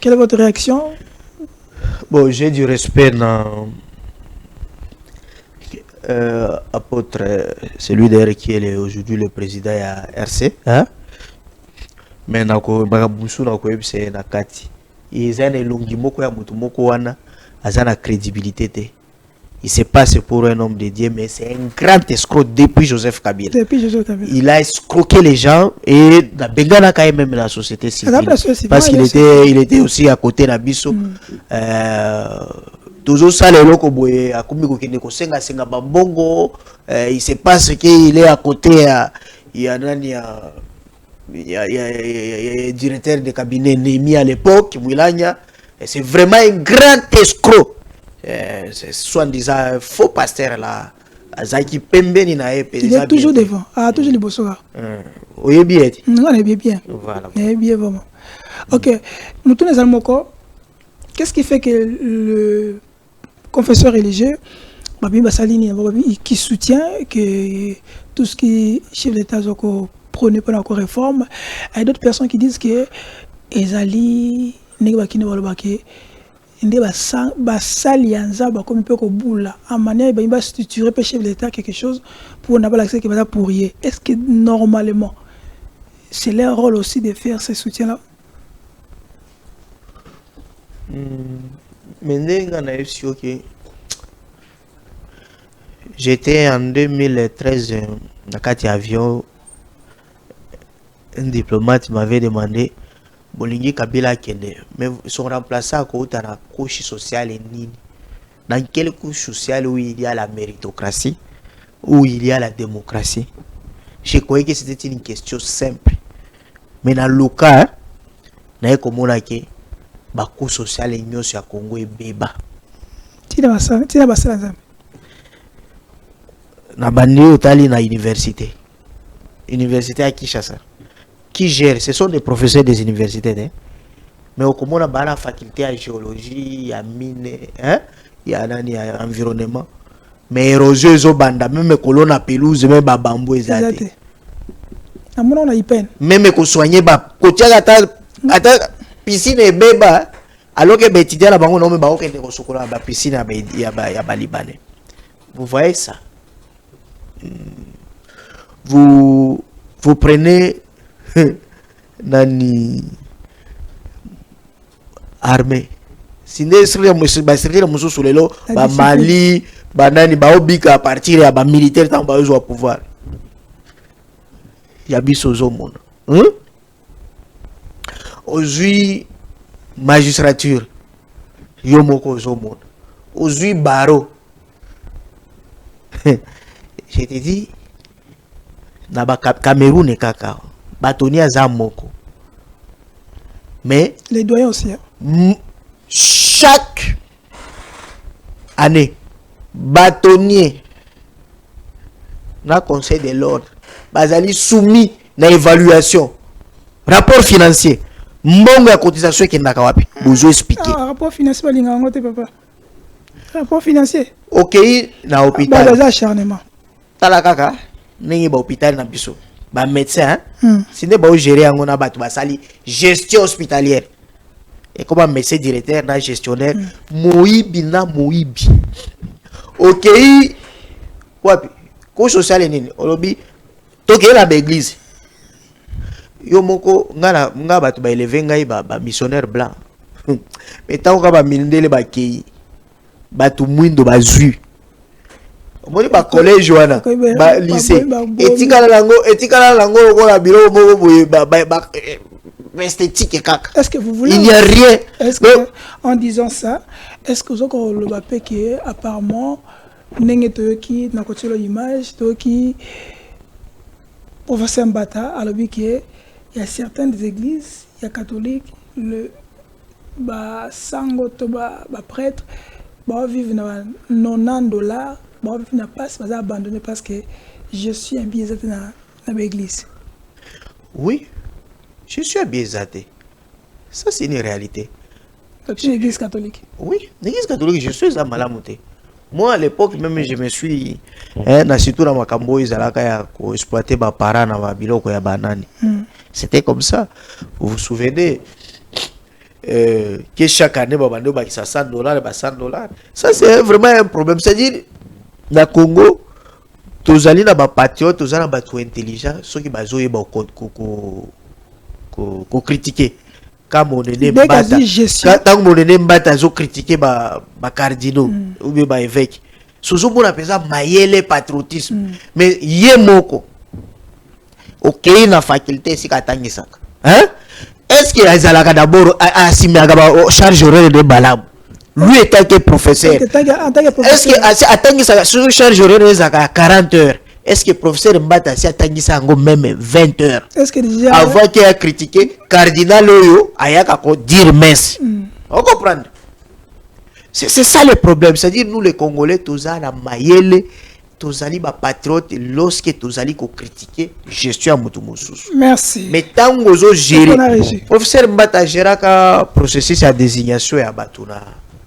quelle est votre réaction? Bon, j'ai du respect dans apôtre, celui d'ailleurs qui est aujourd'hui le président à RC, hein? Mais nako bagabusu nako yebise na kati. Ils ont longi moko ya mutu moko wana azana crédibilité te. Il se passe pour un homme de Dieu, mais c'est un grand escroc depuis Joseph Kabila. Il a escroqué les gens et la Bengana quand même la société civile. Parce qu'il était aussi à côté d'Abisso. Toujours ça, les locaux, il se passe qu'il est à côté, il y a un directeur de cabinet Némi à l'époque, c'est vraiment un grand escroc. C'est soi-disant faux pasteur là. Il est toujours devant. Ah, toujours les bossons. Oui, bien. On est bien. Voilà. Bien, vraiment. Ok. Nous tous les Allemands, qu'est-ce qui fait que le confesseur religieux, Babi Bassalini, qui soutient que tout ce qui chef d'État prône pour la réforme, il y a d'autres personnes qui disent que Ezali Negabakine Walobake. Basalianza comme peu boula en manière de structurer le chef de l'État quelque chose pour n'a pas l'accès qui va pourrir. Est-ce que normalement c'est leur rôle aussi de faire ce soutien là? J'étais en 2013 dans un avion, un diplomate m'avait demandé Bolingi Kabila Kende, mais son remplaçant à côté de la couche sociale est nini. Dans quelle couche sociale où il y a la méritocratie, où il y a la démocratie? Je croyais que c'était une question simple. Mais dans le cas, na comme on a que la couche sociale est nyo sur Congo et beba. Tina basala. Na bandi otali na université. Université à Kinshasa. Qui gère, ce sont des professeurs des universités, hein? Mais au Comore, il y a la faculté de géologie, il y a mine, hein? Il y a l'environnement. Mais érosion, ils ont banda, même colonne à pelouse, même bambou, ils ont été. Même qu'on soigne, côté à piscine et béba, alors que les étudiants là-bas, on a une piscine à Libanais. Vous voyez ça? Vous prenez nani armée sinde sirya musu sulelo ba Mali ba nani ba obika à partir ya ba militaire tant ba au pouvoir ya biso zo mona aujourd'hui magistrature yo moko ozomona ozwi baro. Je te dis na ba Cameroun kaka batoni aza moko, mais les doyens aussi hein? Chaque année bâtonnier na conseil de l'ordre bazali soumis na évaluation rapport financier mbongo ya cotisation ekendaka wapi bozo expliquer. Rapport financier balinga yango te papa. Rapport financier okei na hôpital baza acharnement tala kaka ndenge ba hôpital na biso ba médecin sinde ba gérer yango na bato basali gestion hospitalière et comme médecin directeur na gestionnaire moyibi na moyibi. okei wapi ko social nini olobi tokei na l'église yo moko nga bato ba élever ngai ba missionnaire blanc mais tant ka ba mindele ba kei bato mwindo bazui omoni ba collège wana ba lycée etikala lango lokola bilo moko boye ba esthétique kaka. Est-ce que vous voulez il n'y a rien. Est-ce que en disant ça est-ce que vous avez le bapé qui est apparemment nenge toyoki na kotilo image toyoki professeur Mbata alobi qui est il y a certaines églises il y a catholiques le ba sango to ba prêtre ba vivre na $90 ba vivre na passe ba abandonné parce que je suis un biais na l'église. Oui, je suis un biais. Ça c'est une réalité. C'est une église catholique. Oui, l'église catholique je suis à Malamouté. Moi à l'époque même je me suis na surtout na makambo izalaka ya ko exploiter ba parents na ba biloko ya banani. C'était comme ça. Vous vous souvenez que chaque année babando ba $100 ba $100. Ça c'est vraiment un problème. C'est-à-dire na Congo tozali na ba patriote, tozali na ba to intelligent, ceux qui bazoye ba ko critiquer. Quand mon aîné Mbata zo critiquer ba cardinaux ou bien ba évêque. Sozo mona pesa mayele patriotisme. Mais ye moko OK na faculté si katangisaka. Hein? Est-ce qu'il a d'abord assimilé à charge horaire de Balam? Lui étant que professeur. Est-ce que attendez ça sur charge horaire de 40 heures? Est-ce que professeur Mbata si attendez ça même 20 heures? Est-ce que déjà avant qu'il a critiqué cardinal Oyo ayaka ko dire messe. On comprend? C'est ça le problème, c'est-à-dire nous les Congolais tous à la mayele tozali ba patriote lorsque tozali ko critiquer gestion mutu mususu. Merci. Mais tant ozo gérer professeur Mbata géraka processus à désignation ya batu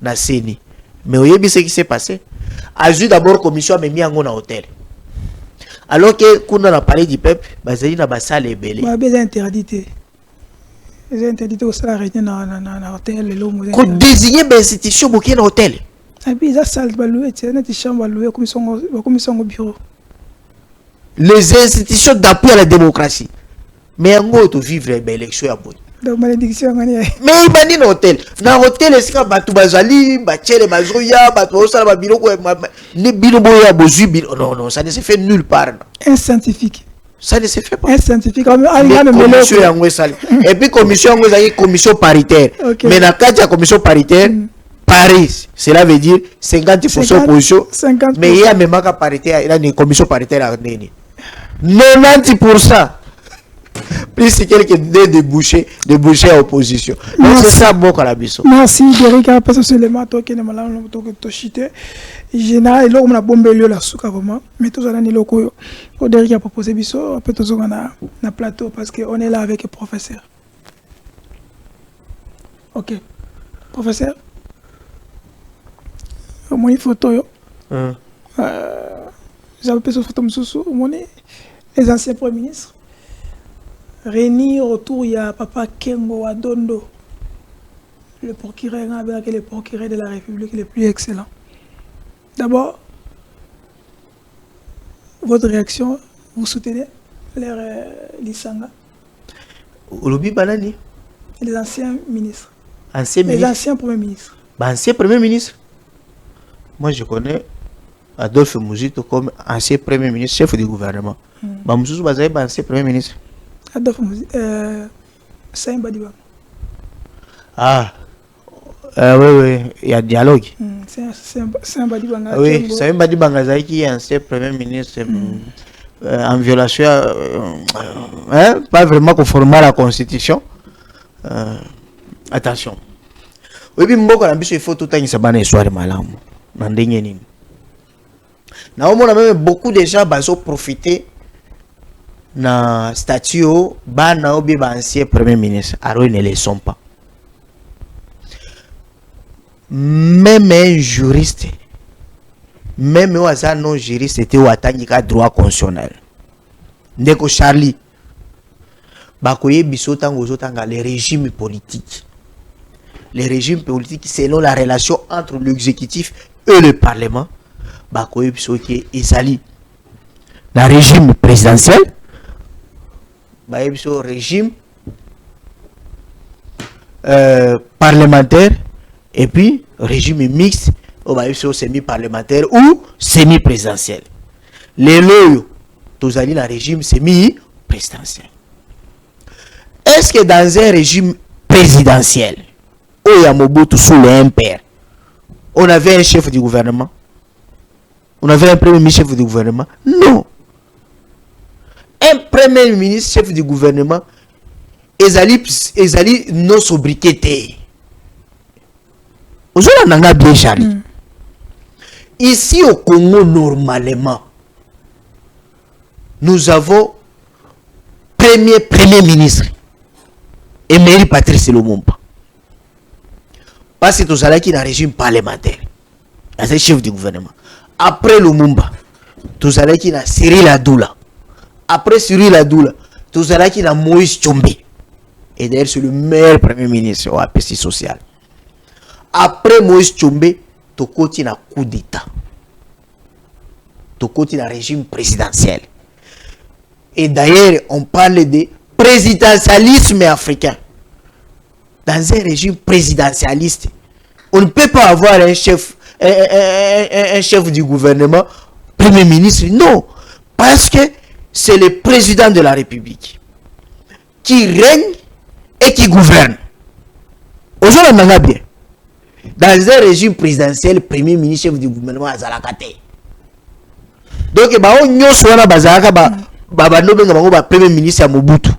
na CENI. Mais oyebi ce qui s'est passé. Azu d'abord commission mais mis en hôtel. Alors que kuna na parler du peuple bazali na basale ebele. Ba besoin interdité. Les interdités au salaire na hôtel le lomo. Ko désigner ba institution boki na hôtel. Et puis ça salle baloué, c'est une chambre baloué comme son bureau. Les institutions d'appui à la démocratie. Mais en gros, tu vivre une élection à bout. Donc malédiction on est. Mais il m'a dit dans hôtel. Dans hôtel, est-ce que batu bazali, bachele bazoya, batu osala ba bilo ko ne bilo boya bozu bilo. Non, ça ne se fait nulle part. Un scientifique. Ça ne se fait pas. Un scientifique. Et puis commission commission paritaire. Okay. Mais dans le commission paritaire, Paris, cela veut dire 50% opposition. 50%. Mais il y a même pas paritaire, il y a une commission paritaire à 90%. Plus c'est quelques débouchés à opposition. Donc c'est ça bon à la biso. Merci Derrick à passer sur le matin qui est malade donc to chité. Général là on a bombé la souka vraiment mais tous on a ni loko au Derrick a proposé biso après tous on a na plateau parce que on est là avec le professeur. OK. Professeur. Moi une photo yo. J'avais pris cette photo msusu les anciens premiers ministres réunis autour, il y a Papa Kengo Wadondo, le procureur de la République le plus excellent. D'abord, votre réaction, vous soutenez leur Lissanga? Olobi Banani? Les anciens ministres. Les anciens premiers ministres. Ancien premier ministre? Moi je connais Adolphe Mouzito comme ancien premier ministre, chef du gouvernement. Bamoussou Bazaï, ancien premier ministre. Adolphe Mouzito, Saïm Badiba. Ah, Oui, il y a dialogue. C'est un Badibanga. Oui, c'est un Badibanga qui est ancien Premier ministre en violation, pas vraiment conformément à la Constitution. Attention. Oui, il faut tout le temps que ça soit malade. Même beaucoup de gens ont profité na statut bana obi ancien Premier ministre. Alors ils ne le sont pas. Même un juriste, même un non juriste, était au droit constitutionnel. Ndeko Charlie, bakoye biso tango zotanga les régimes politiques. Les régimes politiques selon la relation entre l'exécutif et le parlement, bakoye biso qui ezali la régime présidentiel, bakoye biso régime parlementaire. Et puis, régime mixte, semi-parlementaire ou semi-présidentiel. Les loyaux, tous allez dans le régime semi-présidentiel. Est-ce que dans un régime présidentiel, où il y a Mobutu sous le MPR, on avait un chef du gouvernement? On avait un premier ministre chef du gouvernement? Non. Un premier ministre chef du gouvernement, ezali non sobriqueté. Bien Charlie. Ici au Congo, normalement, nous avons premier ministre Emery Patrice Lumumba. Parce que nous allons dans un régime parlementaire. C'est le chef du gouvernement. Après Lumumba, nous allons dans Cyril Adoula. Après Cyril Adoula, nous allons dans Moïse Tshombe. Et d'ailleurs, c'est le meilleur premier ministre au APC social. Après Moïse Tshombe, tu continues à coup d'État. Tu continues à régime présidentiel. Et d'ailleurs, on parle de présidentialisme africain. Dans un régime présidentialiste, on ne peut pas avoir un chef du gouvernement, premier ministre. Non, parce que c'est le président de la République qui règne et qui gouverne. Aujourd'hui, on en a bien. Dans un régime présidentiel, premier ministre, chef du gouvernement, à Zalakate. Donc, on y a soit bazalaka premier ministre à Mobutu.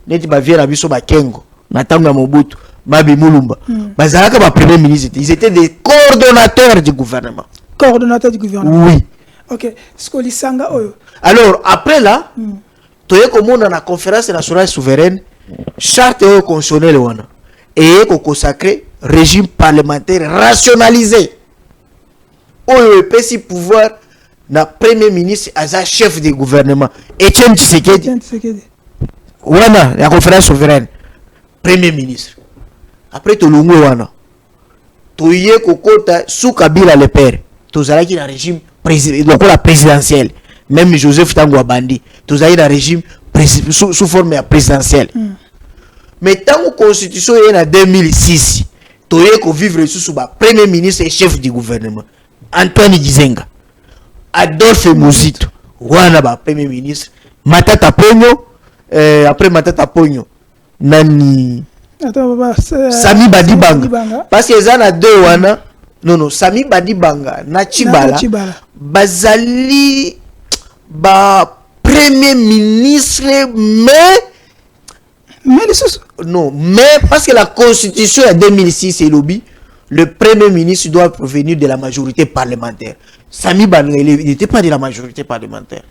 Neti ba vient à biso ba Kengo, Natanga Mobutu, Mabi Mulumba. Bazalaka premier ministre, ils étaient des coordonnateurs du gouvernement. Coordonnateurs du gouvernement. Oui. OK. Skolisanga oyo. Alors, après là, toye comme on a la conférence nationale souveraine, charte constitutionnelle wana et ko consacrer régime parlementaire rationalisé. Oyo epesi pouvoir na premier ministre aza chef du gouvernement. Etienne Tshisekedi. Wana la conférence souveraine premier ministre. Après tolungu wana. Toye kokota sous Kabila le père. Tozalaki na régime présidentiel. Même Joseph Tango Bandi. Tozalaki na régime sous forme présidentielle. Mais tant que la constitution est en 2006, tu as vivre sous le premier ministre et chef du gouvernement. Antoine Gizenga, Adolphe Muzito, Wana premier ministre, Matata Pogno, après Matata Pogno, Nani Sami Badibanga. Parce que ça a deux Wana, non, Sami Badibanga, Nachibala, Bazali, premier ministre, mais parce que la constitution en 2006 est lobby, le premier ministre doit provenir de la majorité parlementaire. Sami Badibanga, il n'était pas de la majorité parlementaire.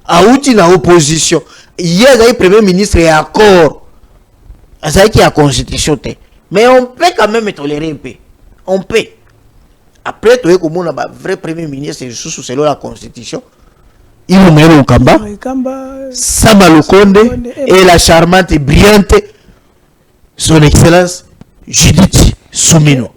Aouti na opposition. Hier, le premier ministre est accord. C'est qui a la constitution. Mais on peut quand même tolérer un peu. On peut. Après, tu es comme un vrai premier ministre selon la constitution. Il nous met au Kamba, Sama Lukonde et la charmante et brillante son excellence Judith Soumino.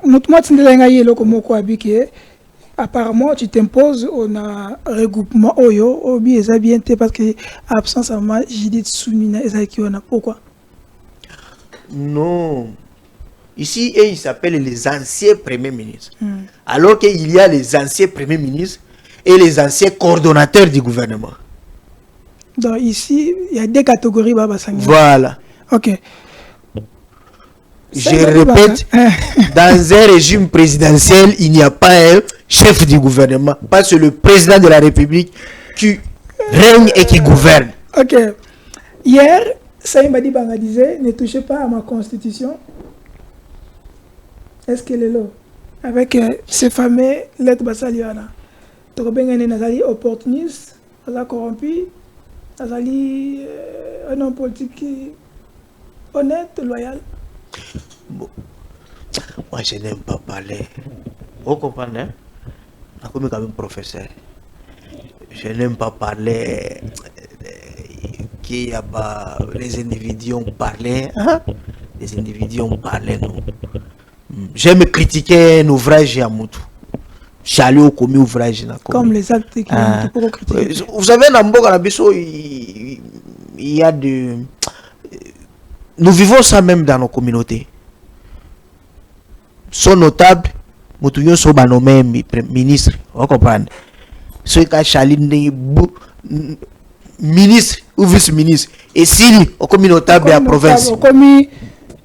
Apparemment, tu t'imposes on a regroupement Oyo, Obi et bien parce que absence à Judith Soumino et qui on a pourquoi? Non. Ici, ils s'appellent les anciens premiers ministres. Alors qu'il y a les anciens premiers ministres et les anciens coordonnateurs du gouvernement. Donc ici, il y a deux catégories. Voilà. Ok. Je répète, hein. dans un régime présidentiel, il n'y a pas un chef du gouvernement. Parce que le président de la République qui règne et qui gouverne. Ok. Hier, Saïm Badi Banga disait, ne touchez pas à ma constitution. Est-ce qu'elle est là? Avec ces fameux lettres Bassaliana. Torobengane Nazali opportuniste, Nazali corrompu, Nazali un homme politique honnête, loyal. Bon. Moi, je n'aime pas parler. Vous comprenez? Hein? Comme quand même professeur. Je n'aime pas parler qui a pas les individus ont parlé. Hein? Les individus ont parlé, non. J'aime critiquer un ouvrage à Moutou. J'allais au commis ouvrage. Comme les actes qui pourront critiquer. Vous savez, dans Mboka Nabiso, il y a de. Nous vivons ça même dans nos communautés. Sont notables, Moutouyon sont nommés ministre. Vous comprenez? Ceux qui ont Chaline, ministre ou vice-ministre. Et s'il au commis notable de la province. Au commis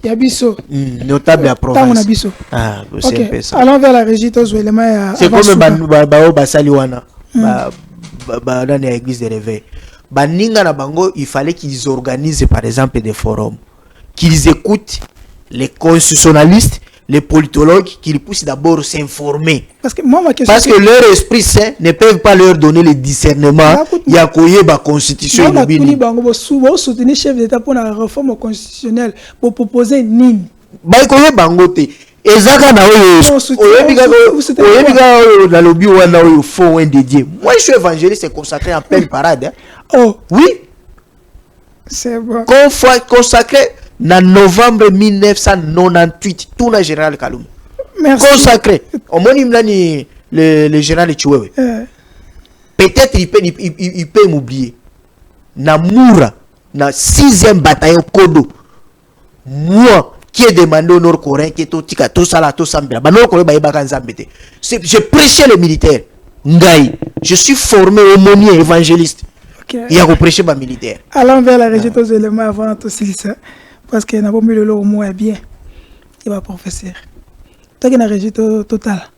Yabiso. Notable de la province. Ah, c'est un peu ça. Allons vers la régie Tozuelema. C'est comme Bao Basaliwana. Dans l'église de réveil. Baninga na bango, il fallait qu'ils organisent par exemple des forums. Qu'ils écoutent les constitutionnalistes, les politologues, qu'ils puissent d'abord s'informer. Parce que moi, ma question. Parce que leur esprit saint ne peuvent pas leur donner le discernement. Il y a quoi la constitution. Moi, je soutenir le chef d'État pour la réforme constitutionnelle pour proposer NIN. Baïkoye bangote. Ezaka na dans le bio il faut un dédié. Moi je suis évangéliste et consacré en pleine parade. Oh oui. C'est bon. Consacré en novembre 1998 tout le général Kaloum. Merci. Consacré. Au moins le général Chiwewe. Peut-être il peut m'oublier. Namoura na 6e bataillon Kodo. Moi qui est demandé au Nord-Coréen qui est tout tika tout ça là tout ça bah Nord-Coréen bah iba kanzambete. Je prêchais les militaires. Ngai, je suis formé aumônier évangéliste. Il y a prêché les militaires. Allons vers la régie aux éléments avant tout ça parce que n'a pas mis le lot au moins bien. Il va professeur. Toi qui na régie total.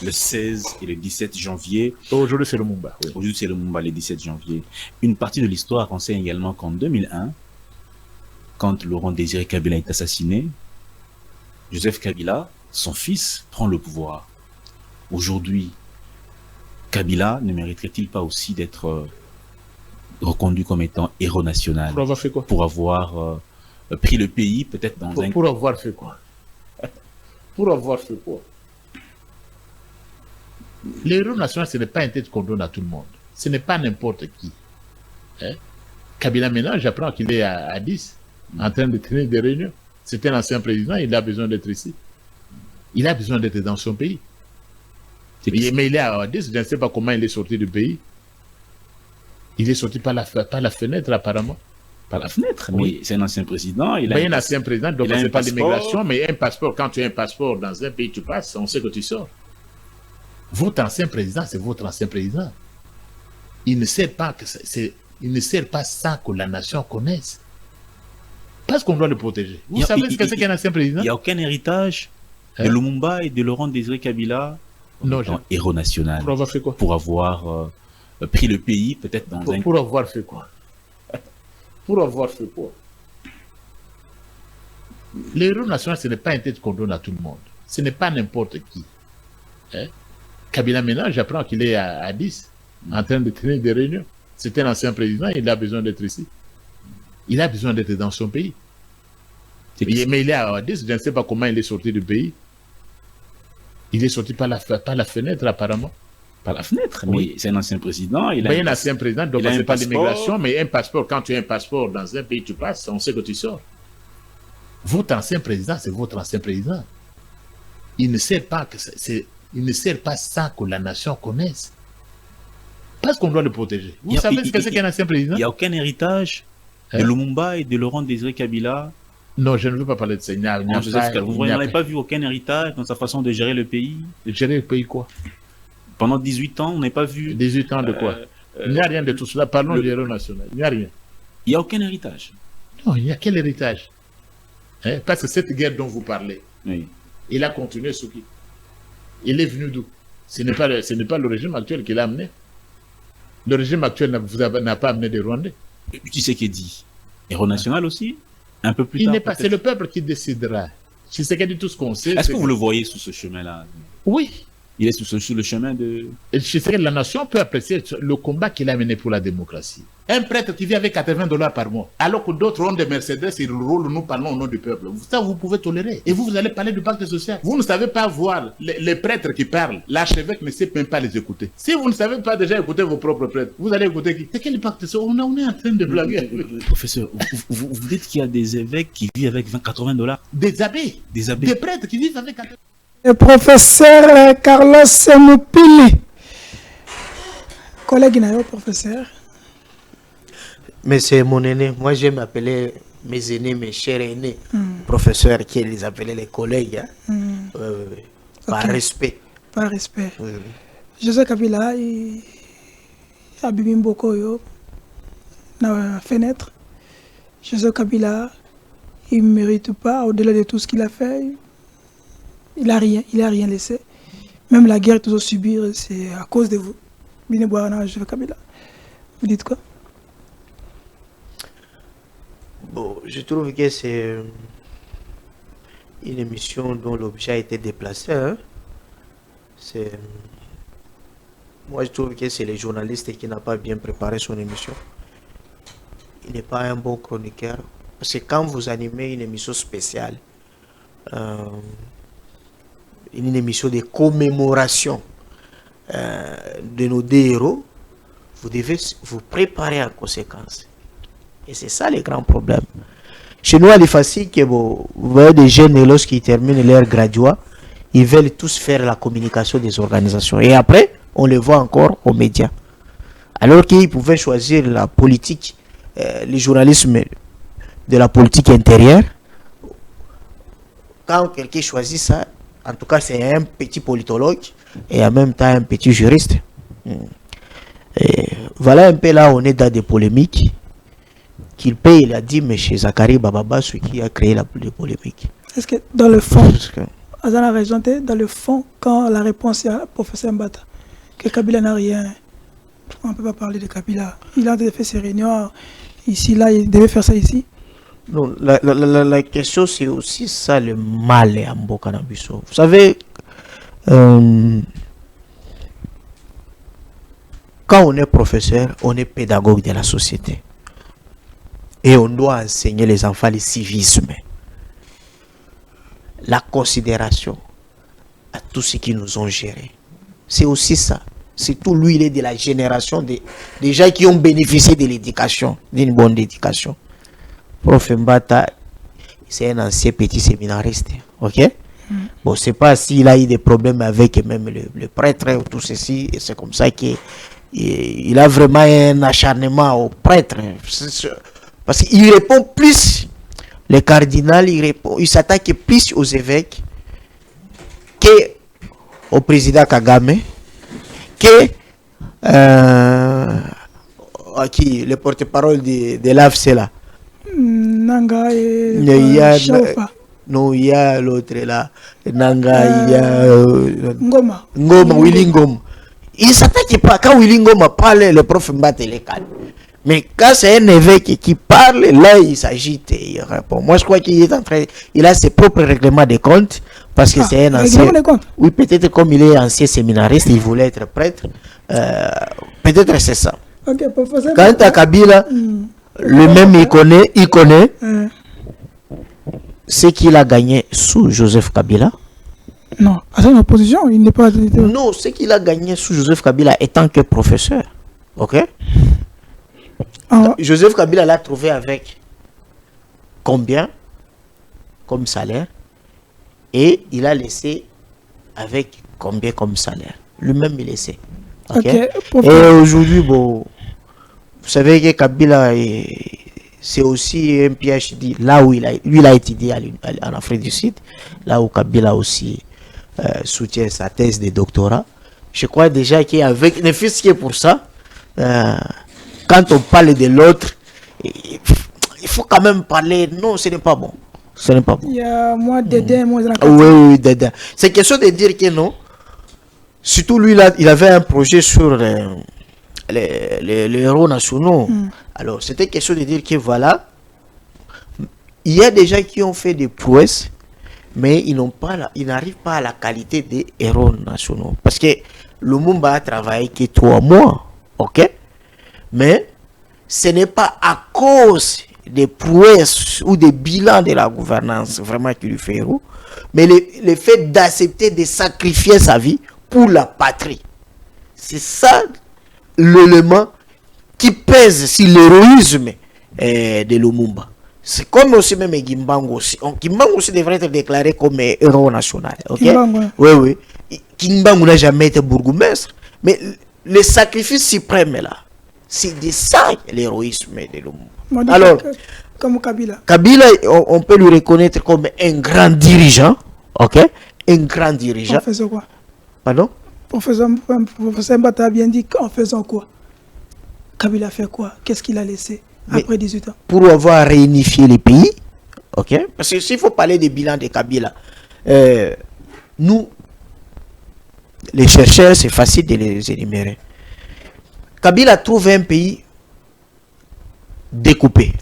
Le 16 et le 17 janvier. Aujourd'hui c'est le Mumba. Oui. Aujourd'hui c'est le Mumba le 17 janvier. Une partie de l'histoire enseigne également qu'en 2001 quand Laurent Désiré Kabila est assassiné, Joseph Kabila, son fils, prend le pouvoir. Aujourd'hui, Kabila ne mériterait-il pas aussi d'être reconduit comme étant héros national pour avoir fait quoi? Pour avoir pris le pays peut-être dans un... Pour avoir fait quoi? Pour avoir fait quoi? L'héros national, ce n'est pas un titre qu'on donne à tout le monde. Ce n'est pas n'importe qui. Hein? Kabila maintenant, j'apprends qu'il est à 10. En train de tenir des réunions. C'est un ancien président, il a besoin d'être ici. Il a besoin d'être dans son pays. Mais il est à 10, je ne sais pas comment il est sorti du pays. Il est sorti par la fenêtre apparemment. Par la fenêtre, mais oui. C'est un ancien président. Il a un ancien président, donc c'est pas l'immigration, mais un passeport. Quand tu as un passeport dans un pays, tu passes, on sait que tu sors. Votre ancien président, c'est votre ancien président. Il ne sert pas ça que la nation connaisse. Parce qu'on doit le protéger. Vous savez ce que c'est qu'un ancien président? Il n'y a aucun héritage de Lumumba et de Laurent Désiré Kabila. Non, héros national. Pour avoir fait quoi? Pour avoir pris le pays peut-être dans un... Pour avoir fait quoi? Pour avoir fait quoi? L'héros national, ce n'est pas un titre qu'on donne à tout le monde. Ce n'est pas n'importe qui. Hein? Kabila maintenant, j'apprends qu'il est à 10, en train de tenir des réunions. C'est un ancien président, il a besoin d'être ici. Il a besoin d'être dans son pays. Mais il est à 10, je ne sais pas comment il est sorti du pays. Il est sorti par la fenêtre apparemment. Par la fenêtre, mais oui. C'est un ancien président. Il a un ancien président, donc c'est pas l'immigration, mais un passeport. Quand tu as un passeport dans un pays, tu passes, on sait que tu sors. Votre ancien président, c'est votre ancien président. Il ne sert pas ça que la nation connaisse. Parce qu'on doit le protéger. Vous savez ce que c'est qu'un ancien président? Il n'y a aucun héritage de Lumumba et de Laurent Désiré Kabila. Non, je ne veux pas parler de ça. Vous n'avez pas vu aucun héritage dans sa façon de gérer le pays? Gérer le pays quoi? Pendant 18 ans, on n'a pas vu... 18 ans de quoi? Il n'y a rien de tout cela. Parlons du héros national. Il n'y a rien. Il n'y a aucun héritage. Non, il n'y a quel héritage? Hein, parce que cette guerre dont vous parlez, Oui. il a continué sous qui? Il est venu d'où? Ce n'est pas le régime actuel qui l'a amené. Le régime actuel n'a pas amené des Rwandais. Tu sais qui dit Héros national aussi. Un peu plus Il tard. n'est pas. C'est le peuple qui décidera. Je sais qu'il dit tout ce qu'on sait. Est-ce que vous le voyez sous ce chemin-là? Oui. Il est sur le chemin de... Et je sais que la nation peut apprécier le combat qu'il a mené pour la démocratie. Un prêtre qui vit avec $80 par mois, alors que d'autres ont des Mercedes, ils roulent, nous parlons au nom du peuple. Ça, vous pouvez tolérer. Et vous allez parler du pacte social. Vous ne savez pas voir les prêtres qui parlent. L'archevêque ne sait même pas les écouter. Si vous ne savez pas déjà écouter vos propres prêtres, vous allez écouter qui? C'est quel pacte social? On est en train de blaguer. Professeur, vous dites qu'il y a des évêques qui vivent avec $80. Des abbés. Des abbés. Des prêtres qui vivent avec $80. Le professeur Carlos Moupili. Collègue Nayo, professeur. Mais c'est mon aîné. Moi, j'aime appeler mes aînés, mes chers aînés, professeurs, qui les appelaient les collègues. Hein. Par Ok. respect. Par respect. Oui. José Kabila, il a bibi mboko yo dans la fenêtre. José Kabila, il ne mérite pas, au-delà de tout ce qu'il a fait, il n'a rien laissé. Même la guerre que vous subir, c'est à cause de vous. Bine Boarana, José Kabila. Vous dites quoi? Bon, je trouve que c'est une émission dont l'objet a été déplacé. Hein. Moi, je trouve que c'est le journaliste qui n'a pas bien préparé son émission. Il n'est pas un bon chroniqueur. Parce que quand vous animez une émission spéciale, une émission de commémoration de nos deux héros, vous devez vous préparer en conséquence. Et c'est ça le grand problème. Chez nous, il est facile que vous voyez des jeunes, lorsqu'ils terminent leur graduat, ils veulent tous faire la communication des organisations. Et après, on les voit encore aux médias. Alors qu'ils pouvaient choisir la politique, le journalisme de la politique intérieure. Quand quelqu'un choisit ça, en tout cas, c'est un petit politologue et en même temps un petit juriste. Et voilà un peu là où on est dans des polémiques. Qu'il paye, il a dit, mais chez Zachary Bababa, ce qui a créé les polémiques. Est-ce que dans le fond, Azan a raison, dans le fond, quand la réponse est à professeur Mbata, que Kabila n'a rien, on ne peut pas parler de Kabila. Il a fait ses réunions ici, là, il devait faire ça ici. Non, la question, c'est aussi ça le mal à Mbokanabiso. Vous savez, quand on est professeur, on est pédagogue de la société. Et on doit enseigner les enfants le civisme, la considération à tous ceux qui nous ont gérés. C'est aussi ça. Surtout lui, il est de la génération des gens qui ont bénéficié de l'éducation, d'une bonne éducation. Prof Mbata, c'est un ancien petit séminariste. Ok? Bon, c'est pas s'il a eu des problèmes avec même le prêtre ou tout ceci, et c'est comme ça qu'il a vraiment un acharnement au prêtre. Parce qu'il répond plus, le cardinal, il s'attaque plus aux évêques qu'au président Kagame, que le porte-parole de l'AFC là. Nanga et non, il y a l'autre là. Nanga, il y a Ngoma, Willy Ngoma. Il s'attaque pas. Quand Willy Ngoma parle, le prof Mbata les calme. Mais quand c'est un évêque qui parle, là, il s'agite et il répond. Moi, je crois qu'il est en train... Il a ses propres règlements de compte parce que c'est un ancien... Oui, peut-être comme il est ancien séminariste, il voulait être prêtre. Peut-être c'est ça. Okay, professeur. Quant à Kabila, le même, il connaît ce qu'il a gagné sous Joseph Kabila. Non, à son opposition, il n'est pas... Non, ce qu'il a gagné sous Joseph Kabila étant que professeur. Ok? Joseph Kabila l'a trouvé avec combien comme salaire et il a laissé avec combien comme salaire. Lui-même il laissait. Okay? Et aujourd'hui, bon, vous savez que Kabila c'est aussi un PhD là où lui a étudié en Afrique du Sud, là où Kabila aussi soutient sa thèse de doctorat. Je crois déjà qu'avec ne fût-ce que pour ça, quand on parle de l'autre, il faut quand même parler. Non, ce n'est pas bon. Ce n'est pas bon. Il y a moi, Dédé, moi, Oui, Dédé. C'est question de dire que non. Surtout lui, là, il avait un projet sur les héros nationaux. Alors, c'était question de dire que voilà, il y a des gens qui ont fait des prouesses, mais ils n'arrivent pas à la qualité des héros nationaux. Parce que Lumumba a travaillé que 3 mois, ok? Mais ce n'est pas à cause des prouesses ou des bilans de la gouvernance vraiment qui lui fait héros, mais le fait d'accepter de sacrifier sa vie pour la patrie. C'est ça l'élément qui pèse sur l'héroïsme de Lumumba. C'est comme aussi même Kimbangu aussi. Kimbangu aussi devrait être déclaré comme héros national. Okay? Oui, oui. Kimbangu n'a jamais été bourgmestre. Mais le sacrifice suprême là, c'est de ça l'héroïsme de Lumumba. Alors, comme Kabila. Kabila, on peut lui reconnaître comme un grand dirigeant. Ok? Un grand dirigeant. En faisant quoi? Pardon? Professeur Mbata a bien dit en faisant quoi? Kabila fait quoi? Qu'est-ce qu'il a laissé après 18 ans? Pour avoir réunifié les pays, ok? Parce que s'il faut parler des bilans de Kabila, nous, les chercheurs, c'est facile de les énumérer. Kabila trouve un pays découpé.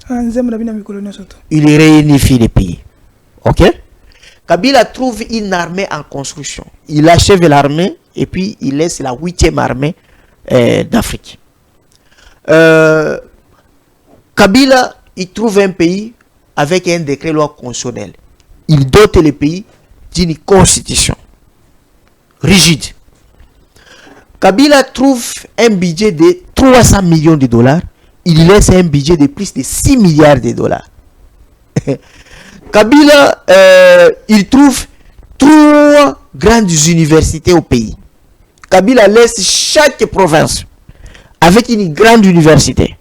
Il réunifie les pays, ok? Kabila trouve une armée en construction. Il achève l'armée et puis il laisse la 8e armée d'Afrique. Kabila, il trouve un pays avec un décret loi constitutionnel. Il dote le pays d'une constitution rigide. Kabila trouve un budget de 300 millions de dollars. Il laisse un budget de plus de 6 milliards de dollars. Kabila, il trouve 3 grandes universités au pays. Kabila laisse chaque province avec une grande université.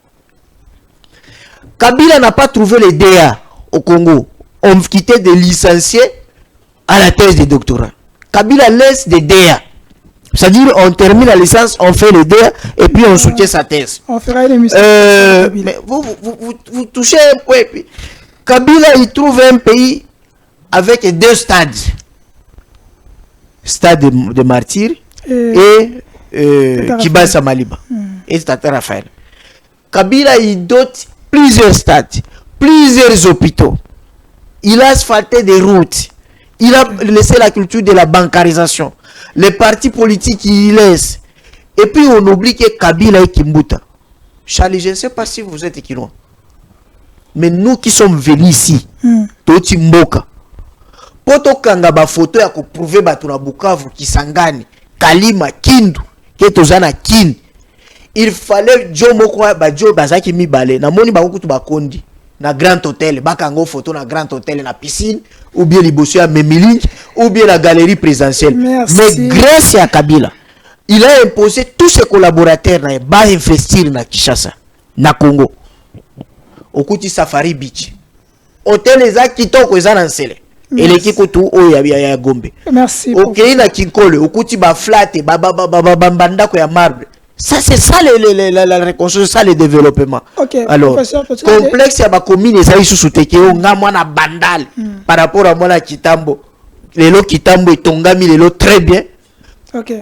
Kabila n'a pas trouvé les DA au Congo. On quittait des licenciés à la thèse de doctorat. Kabila laisse des DA. C'est-à-dire, on termine la licence, on fait le DA et puis on soutient sa thèse. On fera une émission. Mais vous touchez un point. Puis, Kabila, il trouve un pays avec 2 stades. Stade de martyrs et Kibasa Maliba. Et Tata Raphaël. Kabila, il dote plusieurs stades, plusieurs hôpitaux. Il a asphalté des routes. Il a laissé la culture de la bancarisation. Les partis politiques, il laisse. Et puis, on oublie que Kabila et Kimbuta. Charlie, je ne sais pas si vous êtes qui loin. Mais nous qui sommes venus ici, Toti Mboka, poto kanga ba photo ya ko prouver batu na Bukavu, Kisangani, Kalima, Kindu, ke tozana Kin. Il fallait Jomo kwa ba Jo bazaki mibale na moni ba kutu ba kondi na Grand Hôtel, bakango photo na Grand Hôtel na piscine ou bien liboso ya Memilink ou bien la galerie présidentielle. Merci. Mais grâce à Kabila, il a imposé tous ses collaborateurs na ba investir na Kinshasa, na Congo. Okuti Safari Beach. Hôtel eza kitoko eza na Nsele. Eleki kutu oyo ya Gombe. Merci. OK na Kinkole, okuti ba flat banda ko ya marbre. Ça c'est ça la reconstruction, ça le développement. Okay. Alors, complexe ya ba commune eza isusu teke o ngamwa na bandal par rapport à mona Kitambo. Lelo Kitambo etongami lelo très bien. OK.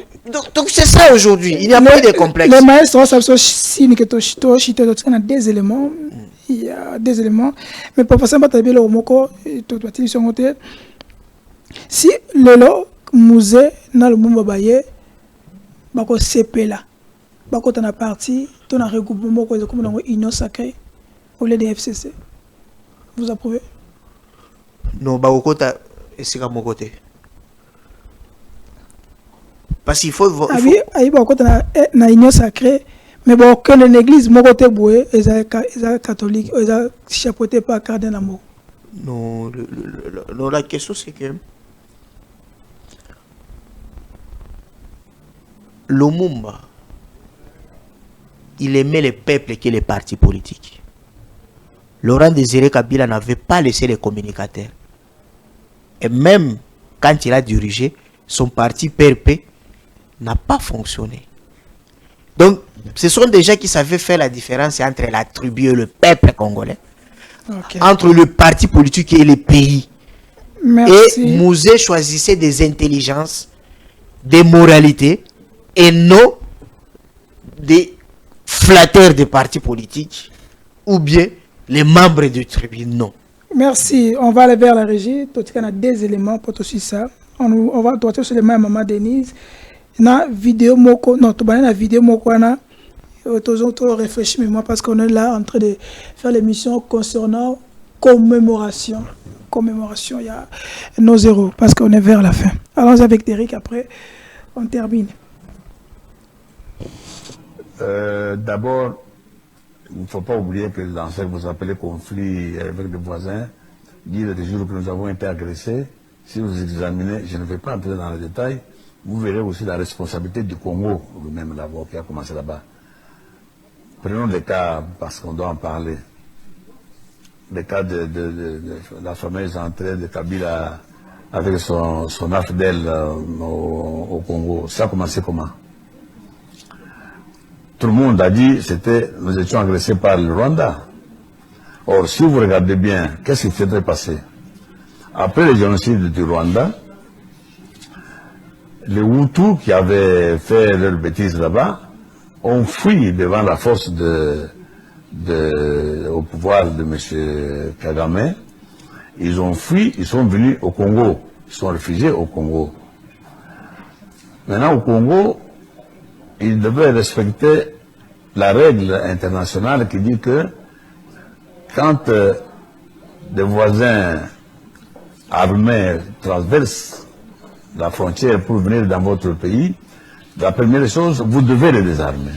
Donc c'est ça aujourd'hui, il n'y a pas de complexe. Les maestros savent si que to chito a 2 éléments. Il y a 2 éléments. Mais pour passer à Batabile au Moko, si Lelo musée dans le Mumba Baye, bako CP là, bako t'en a parti, ton a regroupement comme dans union sacrée au lieu des FCC. Vous approuvez? Non, bako ta c'est à mon côté. Parce qu'il faut. Ah oui, aïe bako na union sacrée. Mais bon, que l'église, mon côté boué, ils sont catholiques, ils sont chapeautés par Cardinal Amour. Non, non, la question c'est que Lumumba, il aimait les peuples que les partis politiques. Laurent Désiré Kabila n'avait pas laissé les communicateurs. Et même quand il a dirigé, son parti PRP n'a pas fonctionné. Donc, ce sont des gens qui savaient faire la différence entre la tribu et le peuple congolais. entre le parti politique et le pays. Merci. Et Mouzé choisissait des intelligences, des moralités, et non des flatteurs des partis politiques ou bien les membres du tribunal. Merci. On va aller vers la régie. Tout il y a des éléments pour tout ça. On va doiter sur les mains Maman Denise. Na vidéo moko non tu la vidéo moko na toujours réfléchir mais moi parce qu'on est là en train de faire l'émission concernant commémoration. Il y a nos zéros parce qu'on est vers la fin. Allons avec Derrick après on termine. D'abord, il ne faut pas oublier que dans ce que vous appelez conflit avec les voisins, dire des jours que nous avons été agressés, si vous examinez, je ne vais pas entrer dans les détails, vous verrez aussi la responsabilité du Congo, lui-même d'abord, qui a commencé là-bas. Prenons les cas, parce qu'on doit en parler. Le cas de la fameuse entrée de Kabila avec son AFDEL au Congo. Ça a commencé comment? Tout le monde a dit que nous étions agressés par le Rwanda. Or, si vous regardez bien, qu'est-ce qui s'était passé? Après le génocide du Rwanda, les Hutus qui avaient fait leur bêtise là-bas ont fui devant la force au pouvoir de M. Kagame. Ils ont fui, ils sont venus au Congo. Ils sont réfugiés au Congo. Maintenant, au Congo, ils devaient respecter la règle internationale qui dit que quand des voisins armés traversent la frontière pour venir dans votre pays, la première chose, vous devez les désarmer.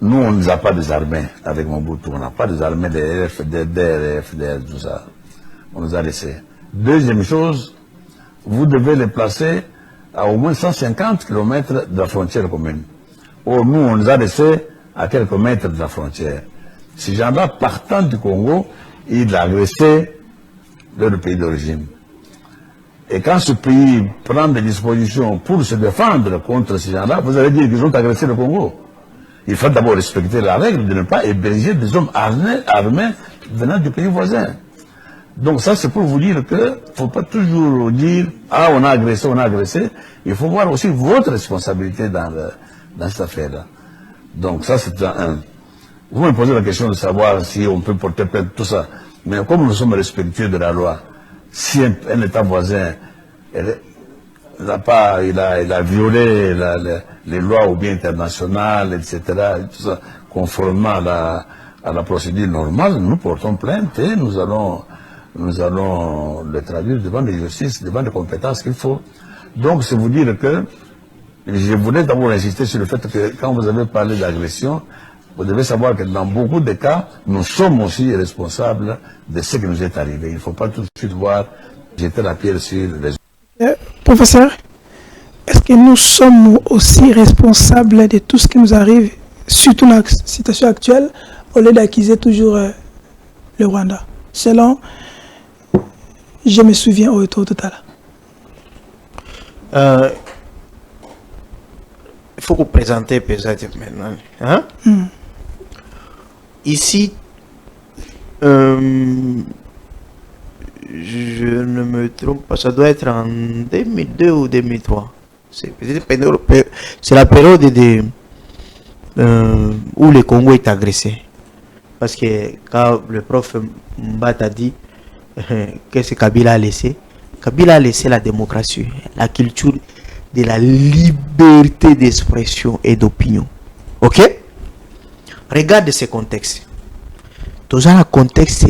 Nous, on ne les a pas désarmés avec Mobutu, on n'a pas désarmé les FDR, tout ça. On nous a laissés. Deuxième chose, vous devez les placer à au moins 150 km de la frontière commune. Or, nous, on les a laissés à quelques mètres de la frontière. Ces gens-là, partant du Congo, ils agressaient leur pays d'origine. Et quand ce pays prend des dispositions pour se défendre contre ces gens-là, vous allez dire qu'ils ont agressé le Congo. Il faut d'abord respecter la règle de ne pas héberger des hommes armés venant du pays voisin. Donc ça, c'est pour vous dire que ne faut pas toujours dire « Ah, on a agressé ». Il faut voir aussi votre responsabilité dans cette affaire-là. Donc ça, c'est un. Vous me posez la question de savoir si on peut porter plainte, tout ça. Mais comme nous sommes respectueux de la loi, si un État voisin il a violé les lois ou bien internationales, etc., tout ça, conformément à la procédure normale, nous portons plainte et nous allons le traduire devant les justices, devant les compétences qu'il faut. Donc, c'est vous dire que je voulais d'abord insister sur le fait que quand vous avez parlé d'agression, vous devez savoir que dans beaucoup de cas, nous sommes aussi responsables de ce qui nous est arrivé. Il ne faut pas tout de suite jeter la pierre sur les autres. Professeur, est-ce que nous sommes aussi responsables de tout ce qui nous arrive, surtout dans la situation actuelle, au lieu d'accuser toujours le Rwanda? Selon, je me souviens au retour tout à l'heure. Il faut vous présenter peut-être maintenant. Hein? Ici, je ne me trompe pas, ça doit être en 2002 ou 2003. C'est la période où le Congo est agressé. Parce que quand le prof Mbata dit qu'est-ce que Kabila a laissé, Kabila a laissé la démocratie, la culture de la liberté d'expression et d'opinion. Ok? Regarde ce contexte. Dans un contexte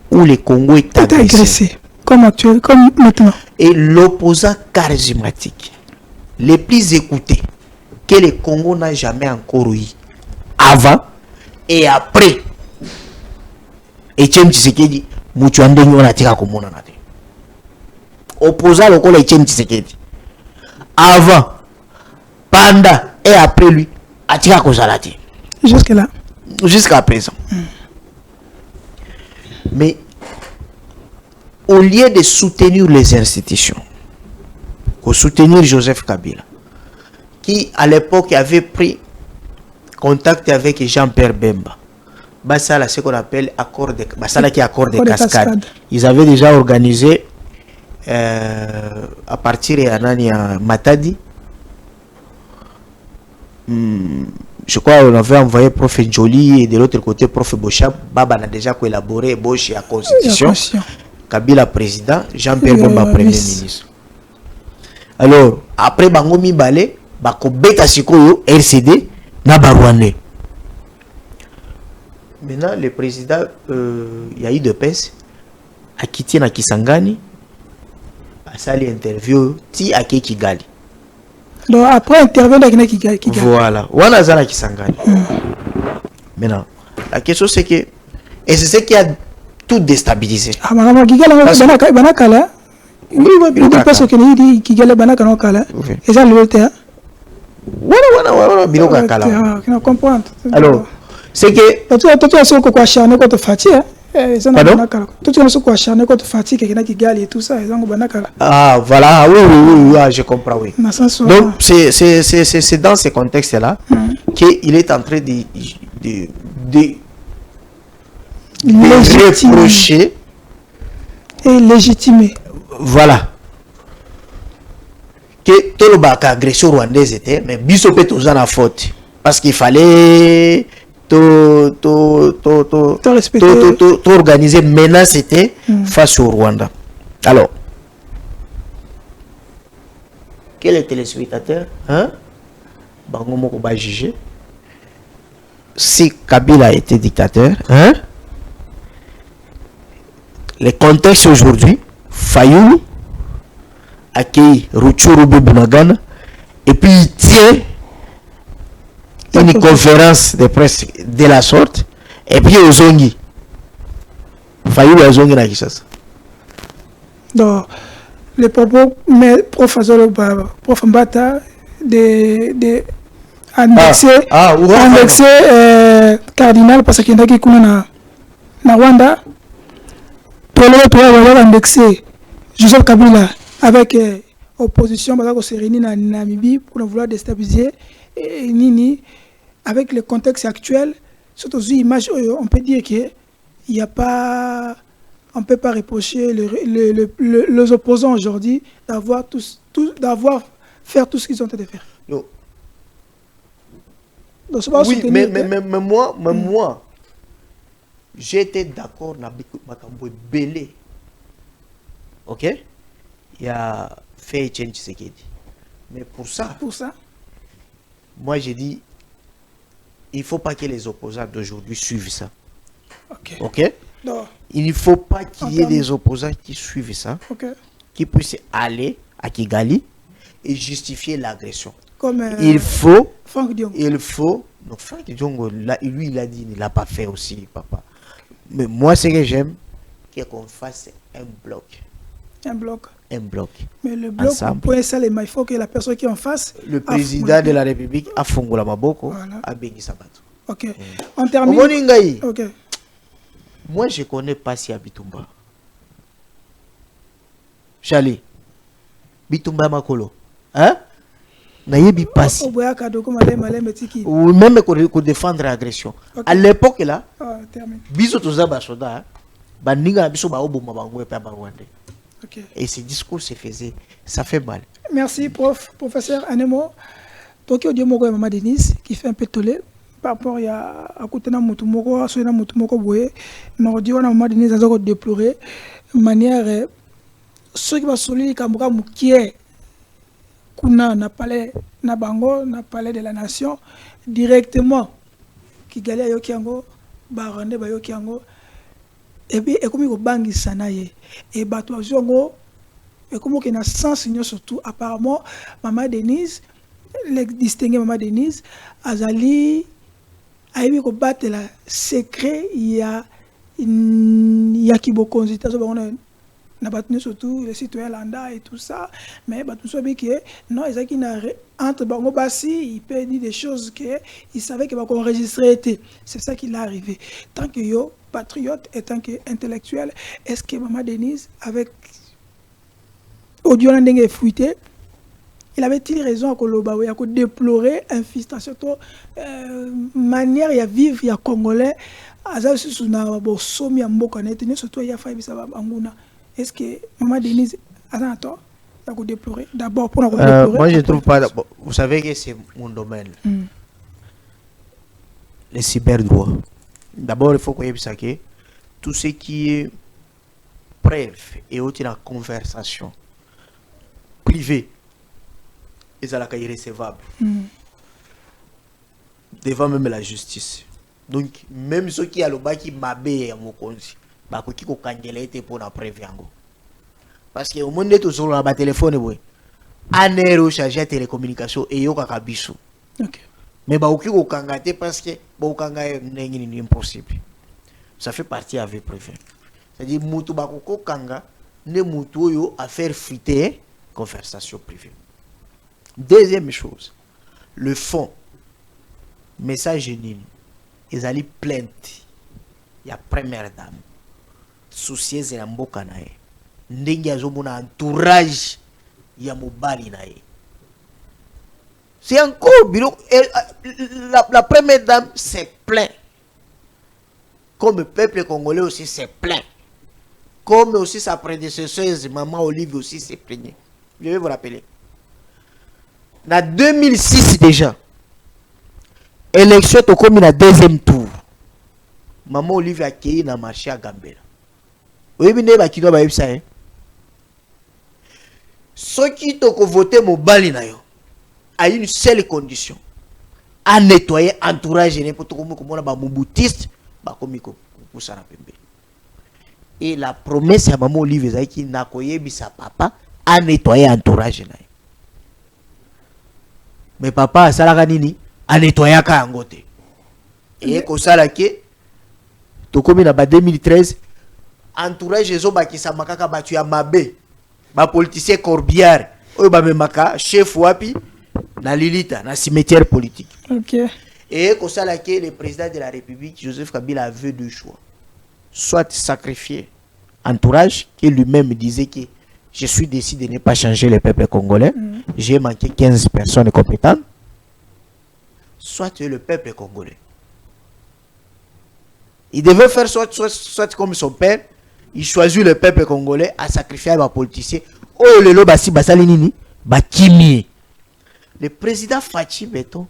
où le Congo est agressé. Comme actuel, comme maintenant. Et l'opposant charismatique, les plus écoutés, que le Congo n'a jamais encore eu, avant et après. Etienne Tshisekedi, Mutuande Nyona Tika Komona Nate. Opposant le Congo Etienne Tshisekedi. Avant, pendant et après lui, Atika Kozalati. Jusque-là. Jusqu'à présent. Mais au lieu de soutenir les institutions, pour soutenir Joseph Kabila, qui à l'époque avait pris contact avec Jean-Pierre Bemba, Bassala, ce qu'on appelle accord de Bassala qui est accord de Accord de cascade. cascade. Ils avaient déjà organisé à partir de Anania Matadi. Je crois qu'on avait envoyé Prof Joly et de l'autre côté Prof Bocha. Baba a déjà collaboré Bosch et la Constitution. Kabila président, Jean-Pierre Bemba premier ministre. Alors, après Bangomi Balé, Bako Beta Sikoyo, RCD, Nabarwane. Maintenant, le président Yahi de Pes a quitté na Kisangani, a sali interview, ti a Kigali. Donc après interview dans Kigali. Voilà, wana zala Kisangani. Maintenant, la question c'est que, et c'est ce qui a tout déstabilisé. Ah, maman Kigali, banakala. Oui, oui, parce que ni Kigali banaka no kala. Et ça le terre. Voilà, biloka kala. On comprend. Alors, c'est que tu as ce quoi acharné contre Fatih. Tu as ce quoi acharné contre Fatih qui est Kigali et tout ça. Ah, voilà, oui, je comprends, oui. Donc, c'est dans ce contexte-là qu'il est en train de reprocher et légitimer. Voilà. Que tout le bac agression rwandaise était, mais biso peut tous en a faute. Parce qu'il fallait tout organiser. Maintenant, c'était face au Rwanda. Alors, quel est le téléspectateur? Bangomo va juger. Si Kabila était dictateur, le contexte aujourd'hui, Fayoulou accueille Rutshuru Bunagana et puis il tient une conférence de presse de la sorte et puis Ozongi Fayoulou Ozongi na Kishasa. Donc les propos mais prof Mbata de annexer cardinal parce qu'il y a qui kuna na Rwanda pour le indexé Joseph Kabila avec opposition au Sérénie na Namibie pour vouloir déstabiliser Nini avec le contexte actuel surtout image on peut dire que il y a pas on peut pas reprocher les opposants aujourd'hui d'avoir faire tout ce qu'ils ont tenté de faire. Non. Donc, oui, mais moi j'étais d'accord avec Makambo Belé. Ok? Il y a fait change ce qu'il dit. Mais pour ça, moi j'ai dit, il ne faut pas que les opposants d'aujourd'hui suivent ça. Ok? Non. Il ne faut pas qu'il y ait des opposants qui suivent ça, qui puissent aller à Kigali et justifier l'agression. Comme il faut, Franck Diongo. Non, Franck Diongo, lui il a dit, il ne l'a pas fait aussi, papa. Mais moi, ce que j'aime, c'est qu'on fasse un bloc. Un bloc. Mais le bloc, il faut que la personne qui est en face. Le président de la République a Fongola Maboko, a Bengi Sabato. Ok. On termine. Ok. Moi, je connais pas si à Bitumba. Chali. Bitumba Makolo. Hein? Nayebi Passi. Ou même pour défendre l'agression. À l'époque là, biso toza basoda, baninga biso ba oboma bango pe ba Rwanda. Et ces discours se faisaient, ça fait mal. Merci professeur Anemo. Tokyo Diomoko Mama Denise qui fait un peu tollé par rapport à Koutena Mutumoko, Soena Mutumoko Boye, Nordi wana Mama Denise a déploré manière ceux qui va souligner Kambuka Mukie Kuna n'a parlé na bango n'a parlé de la nation directement Kigali Yokiango Barande Bayokiango et puis et comme il bangi sanaye et bato zongo et comme qu'il y a sens surtout apparemment Maman Denise le distingué Maman Denise azali aibi ko battre la secret il y a qui beaucoup consultation na battu surtout les citoyens landa et tout ça mais battu so bien que non ils qui na entre bango basi il peut dire des choses que il savait que va enregistrer était c'est ça qui l'est arrivé tant que yo patriote et tant que intellectuel est-ce que Maman Denise avec audio ndenge fuité il avait-il raison à Koloba ou à déplorer infiltration manière à vivre il y a congolais aza susu na bosomi ya mboka na ete surtout ya fa bisa banguna. Est-ce que maman Denise a tort à déplorer d'abord pour déplorer? Moi je trouve pas, vous savez que c'est mon domaine. Les cyberdroits. D'abord il faut qu'on ait ça que tout ce qui est preuve et autre la conversation privée ils ont la irrécevable devant même la justice. Donc même ceux qui a le bas qui m'abé à mon compte bah qui ko kangela était pour la preuve yango parce que au monde est toujours là bas téléphone boy anero charger télécommunication et yo kaka biso. OK. Mais bah qui ko kangate parce que ba kanga n'est impossible. Ça fait partie avec prévu. C'est-à-dire mutu ba ko kanga ne mutu yo à faire fuiter conversation privée. Deuxième chose, le fond message nini ils allaient plainte ya première dame soucieuse ya mboka na ye ndenge azomona entourage ya mobali na ye. C'est encore bilo la première dame s'est plaint comme le peuple congolais aussi s'est plaint comme aussi sa prédécesseuse maman Olive aussi s'est plaignée. Je vais vous rappeler en 2006 déjà élection to comme na deuxième tour maman Olive a accueilli na marché à Gambela. Oui bine ba kino ba yebisa hein ceux qui to ko voter mobali na yo à une seule condition à nettoyer entourage n'importe comment comme on ba moboutiste ba komi ko kusana pembe. Et la promesse à maman Olive ezaki na koyebisa papa à nettoyer entourage na yo. Mais papa asalaka nini a nettoyer ka yango te. Et ko sala ke to komi na ba 2013 entourage ezo bakisa makaka batu ya mabe ba politicien Corbière oyo ba memaka chef wapi na Lilita na cimetière politique. OK. Et ko sala ke le président de la République Joseph Kabila avait deux choix. Soit sacrifier entourage qui lui-même disait que je suis décidé de ne pas changer le peuple congolais. J'ai manqué 15 personnes compétentes. Soit tu es le peuple congolais. Il devait faire soit comme son père, il choisit le peuple congolais à sacrifier les politiciens. Oh le lobasi basali nini ba kimi. Le président Fachi Beton,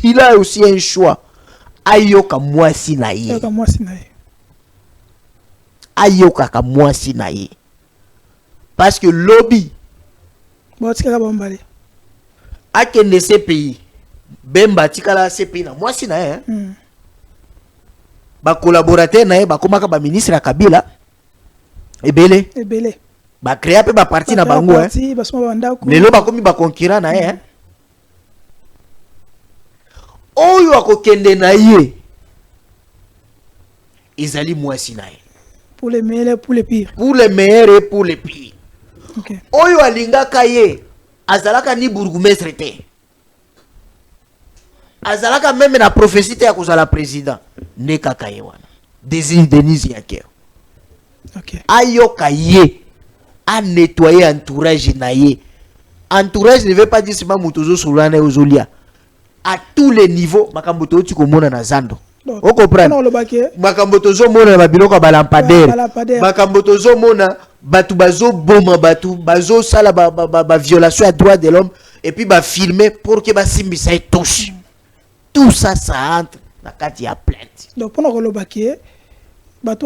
il a aussi un choix. Ayoka mwasi na ye. Ayoka mwasi na ye. Ayoka ka mwasi na ye. Parce que lobby botika bombali akende ce pays bemba tikala ce pays na mwasi na ye ba collaborateur na ye ba komaka ba ministre ya Kabila ebele ba créer pe ba parti na bango lelo ba komi ba concurrent na ye oyo akokende na ye ezali mwasi na ye pour les meilleurs et pour les pires. Pour les meilleurs et pour les pires. OK. Oyo alinga kaye azalaka ni bourgmestre te. Azalaka même na prophétie te ya kozala président. Ne kakaye wana. Désigne Denise Yakeo. OK. Ayoka ye a nettoyer entourage na ye. Entourage ne veut pas dire seulement mutozo sulana ozolia. À tous les niveaux makambo to tikomona na zando. On comprend. Makambo tozo mona na biloko ba lampadaire. Makambo tozo mona batu bazo boma batu bazo sala ba violation à droit de l'homme et puis ba filmer pour que ba simbisa et touche. Tout ça ça entre na kati ya plainte. Donc pour nous lobake batu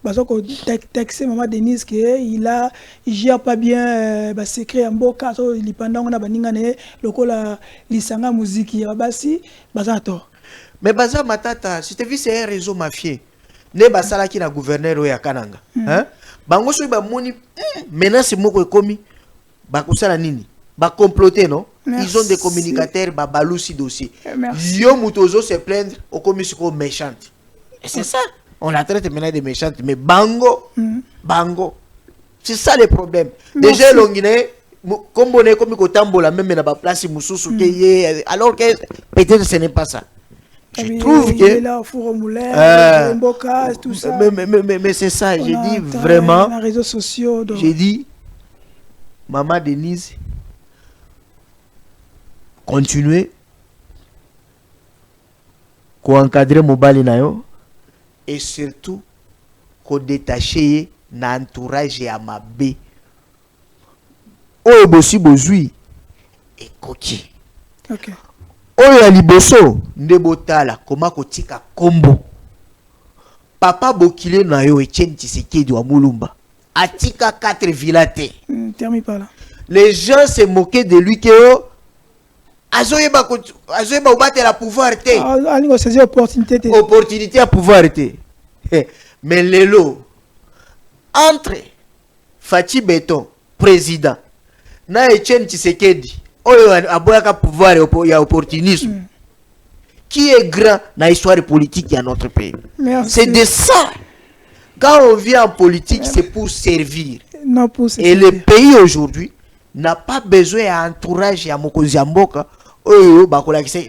bazoko texte maman Denise que il gère pas bien ba secret mboka so lipanda ngona baninga ne lokola lisanga muziki ya basi bazato. Mais baza matata, si tu vis c'est un réseau mafieux. Ne basala ki na gouverneur ya Kananga. Hein? Bango so ba moni menace moko ekomi ba kusala nini? Ba comploter non? Merci. Ils ont des communicateurs ba balusi dossier. Yo mutozo se plaindre au commissaire méchante. Et c'est ça. On la traite maintenant de méchante mais bango bango. C'est ça le problème. Déjà longine comme on est comme kotambola même na ba place mususu ke ye alors que peut-être ce n'est pas ça. Je trouve que là au four au moulin, Mboka, tout ça. Mais c'est ça, j'ai dit vraiment. Les réseaux sociaux. J'ai dit, maman Denise, continuez, encadrer mobali na yo, et surtout qu'on détaché na entourage ya mabe oyo bosi bozui ekoki OK. oyo ya liboso nde botala koma kotika kombo papa bokile na yo Etienne Tshisekedi wa Mulumba atika 4 vilate. Termine par là. Les gens se moquaient de lui que oh, azoyeba obatela pouvoir te. Alingo saisi opportunité te. Opportunité à pouvoir te. Mais lelo entre Fachi Beton président na Etienne Tshisekedi oyo aboyaka pouvoir ya opportunisme. Qui est grand dans l'histoire politique de notre pays. C'est de ça. Quand on vient en politique, c'est pour servir. Non, pour et le pays aujourd'hui n'a pas besoin d'un entourage à Mokozi Mboka. Oh,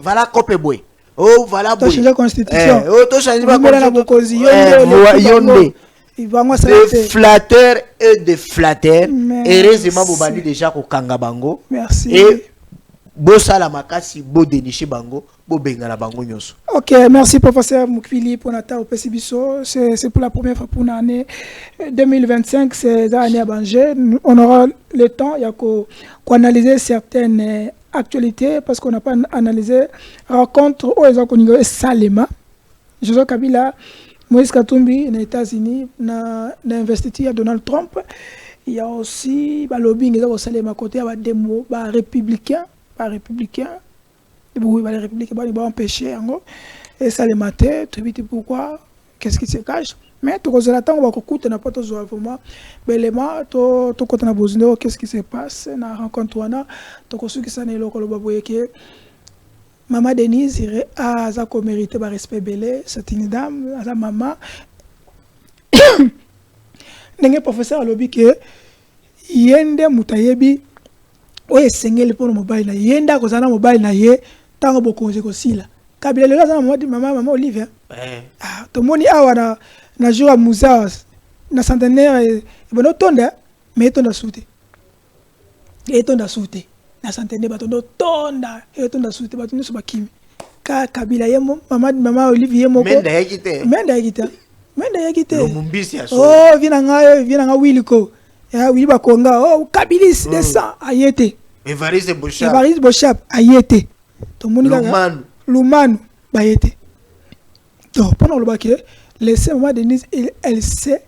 voilà Kopeboy. Oh, voilà boy. Changer la constitution. Oh, to changer la constitution. Des flatteurs et des flatteurs. Heureusement, vous avez déjà au Kangabango. Merci. Et Bosala makasi bo dénicher bango bo bengala bango nyoso. OK, merci professeur Mukvili pour notre au Pessibiso. C'est pour la première fois pour l'année 2025, c'est l'année à Banger. On aura le temps il y a qu'on analyser certaines actualités parce qu'on n'a pas analysé rencontre aux Etats-Unis et Salema. Joseph Kabila, Moïse Katumbi aux États-Unis na investiture à Donald Trump. Il y a aussi ba lobbying au Salema côté à démo ba républicain. Pas républicain, oui, les républicains vont empêcher, et ça les mater, tu sais pourquoi, qu'est-ce qui se cache, mais tu causes la temps, on va écouter n'importe quoi, vraiment, l'élément, tu quand on a besoin, qu'est-ce qui se passe, na rencontre on a, tu causes que ça n'est pas le baboye que maman Denise irait à sa mérité par respect belé, c'est une dame, à sa maman, n'est professeur à lobby que yende mutayebi oye sengeli pour mobile na yenda ko sana mobile na ye tango bokonze ko sila Kabila le sana maman Olivia to moni awa na jour à Moussa na centenaire e bono tonda mais tonda souté e tonda souté na centenaire batondo tonda e tonda souté batondo so bakimi Kabila ye maman Olivia moko menda yekite Lumumbisi ya so oh vina nga wiliko ya wiba konga oh Kabilis descend ayete Evariste Bochap ayete to moni Lumanu bayete donc pendant le bac laisser maman Denise elle sait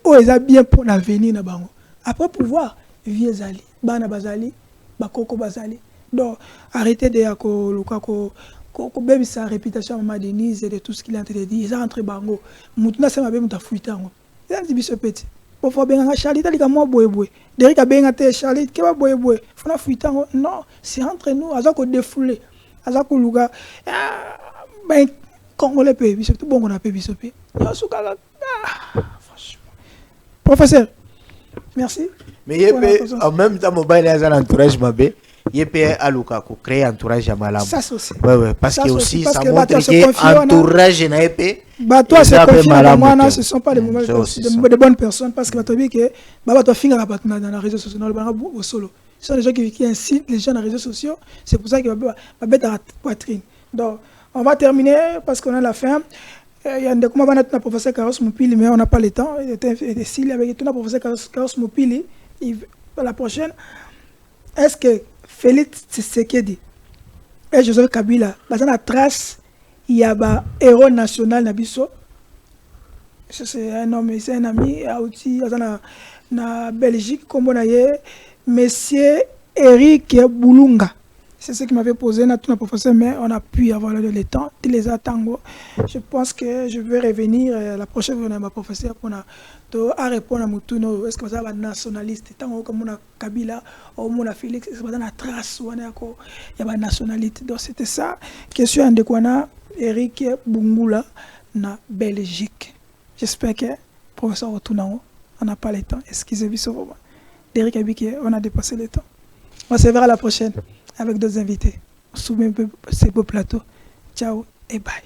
où elle a bien pour l'avenir na bango après pouvoir vieux ali bana bazali bakoko bazali donc arrêtez de ko lukako ko baby sa réputation maman Denise et de tout ce qu'il a en train de dire ça entre bango mutuna sema be mutafuitango ça dit biso petit pour faire bien Charlie tali ka mo boyeboy Derrick a bien te Charlie ke ba boyeboy fona fuitango non c'est entre nous azako défouler azako luga ben congolais pe biso tout bon on a pe biso pe yosuka franchement professeur merci mais yepé en même temps mobile a un entourage mabé yepé aluka ko créer entourage à malam ça aussi ouais parce que aussi ça montre que entourage na yepé toi c'est confiant moi ce sont pas des moments de bonnes personnes parce que tu dis que toi finir dans les réseaux sociaux dans solo ce sont des gens qui incitent les gens dans les réseaux sociaux c'est pour ça que va mettre la poitrine donc on va terminer parce qu'on a la fin il y a des comment va notre professeur Carlos Mupili mais on n'a pas le temps il était s'il avec tout notre professeur Carlos Mupili la prochaine est-ce que Félix Tshisekedi et Joseph Kabila dans la trace il y a un héros national Nabiso. C'est un homme, c'est un ami aussi na Belgique comme on a monsieur Eric Boulunga. C'est ce qui m'avait posé notre professeur mais on a pu avoir le temps de les attendre. Je pense que je vais revenir la prochaine fois ma professeur pour à répondre à Mutuno est-ce que ça va nationaliste tant comme on a Kabila ou on a Félix c'est dans la trace on il y a nationalité donc c'était ça question de Kwana Eric Bungula na Belgique. J'espère que professeur Otunao on n'a pas le temps. Excusez-moi vraiment. Eric Abiki on a dépassé le temps. On se verra la prochaine avec d'autres invités. On soumet ces beaux plateaux. Ciao et bye.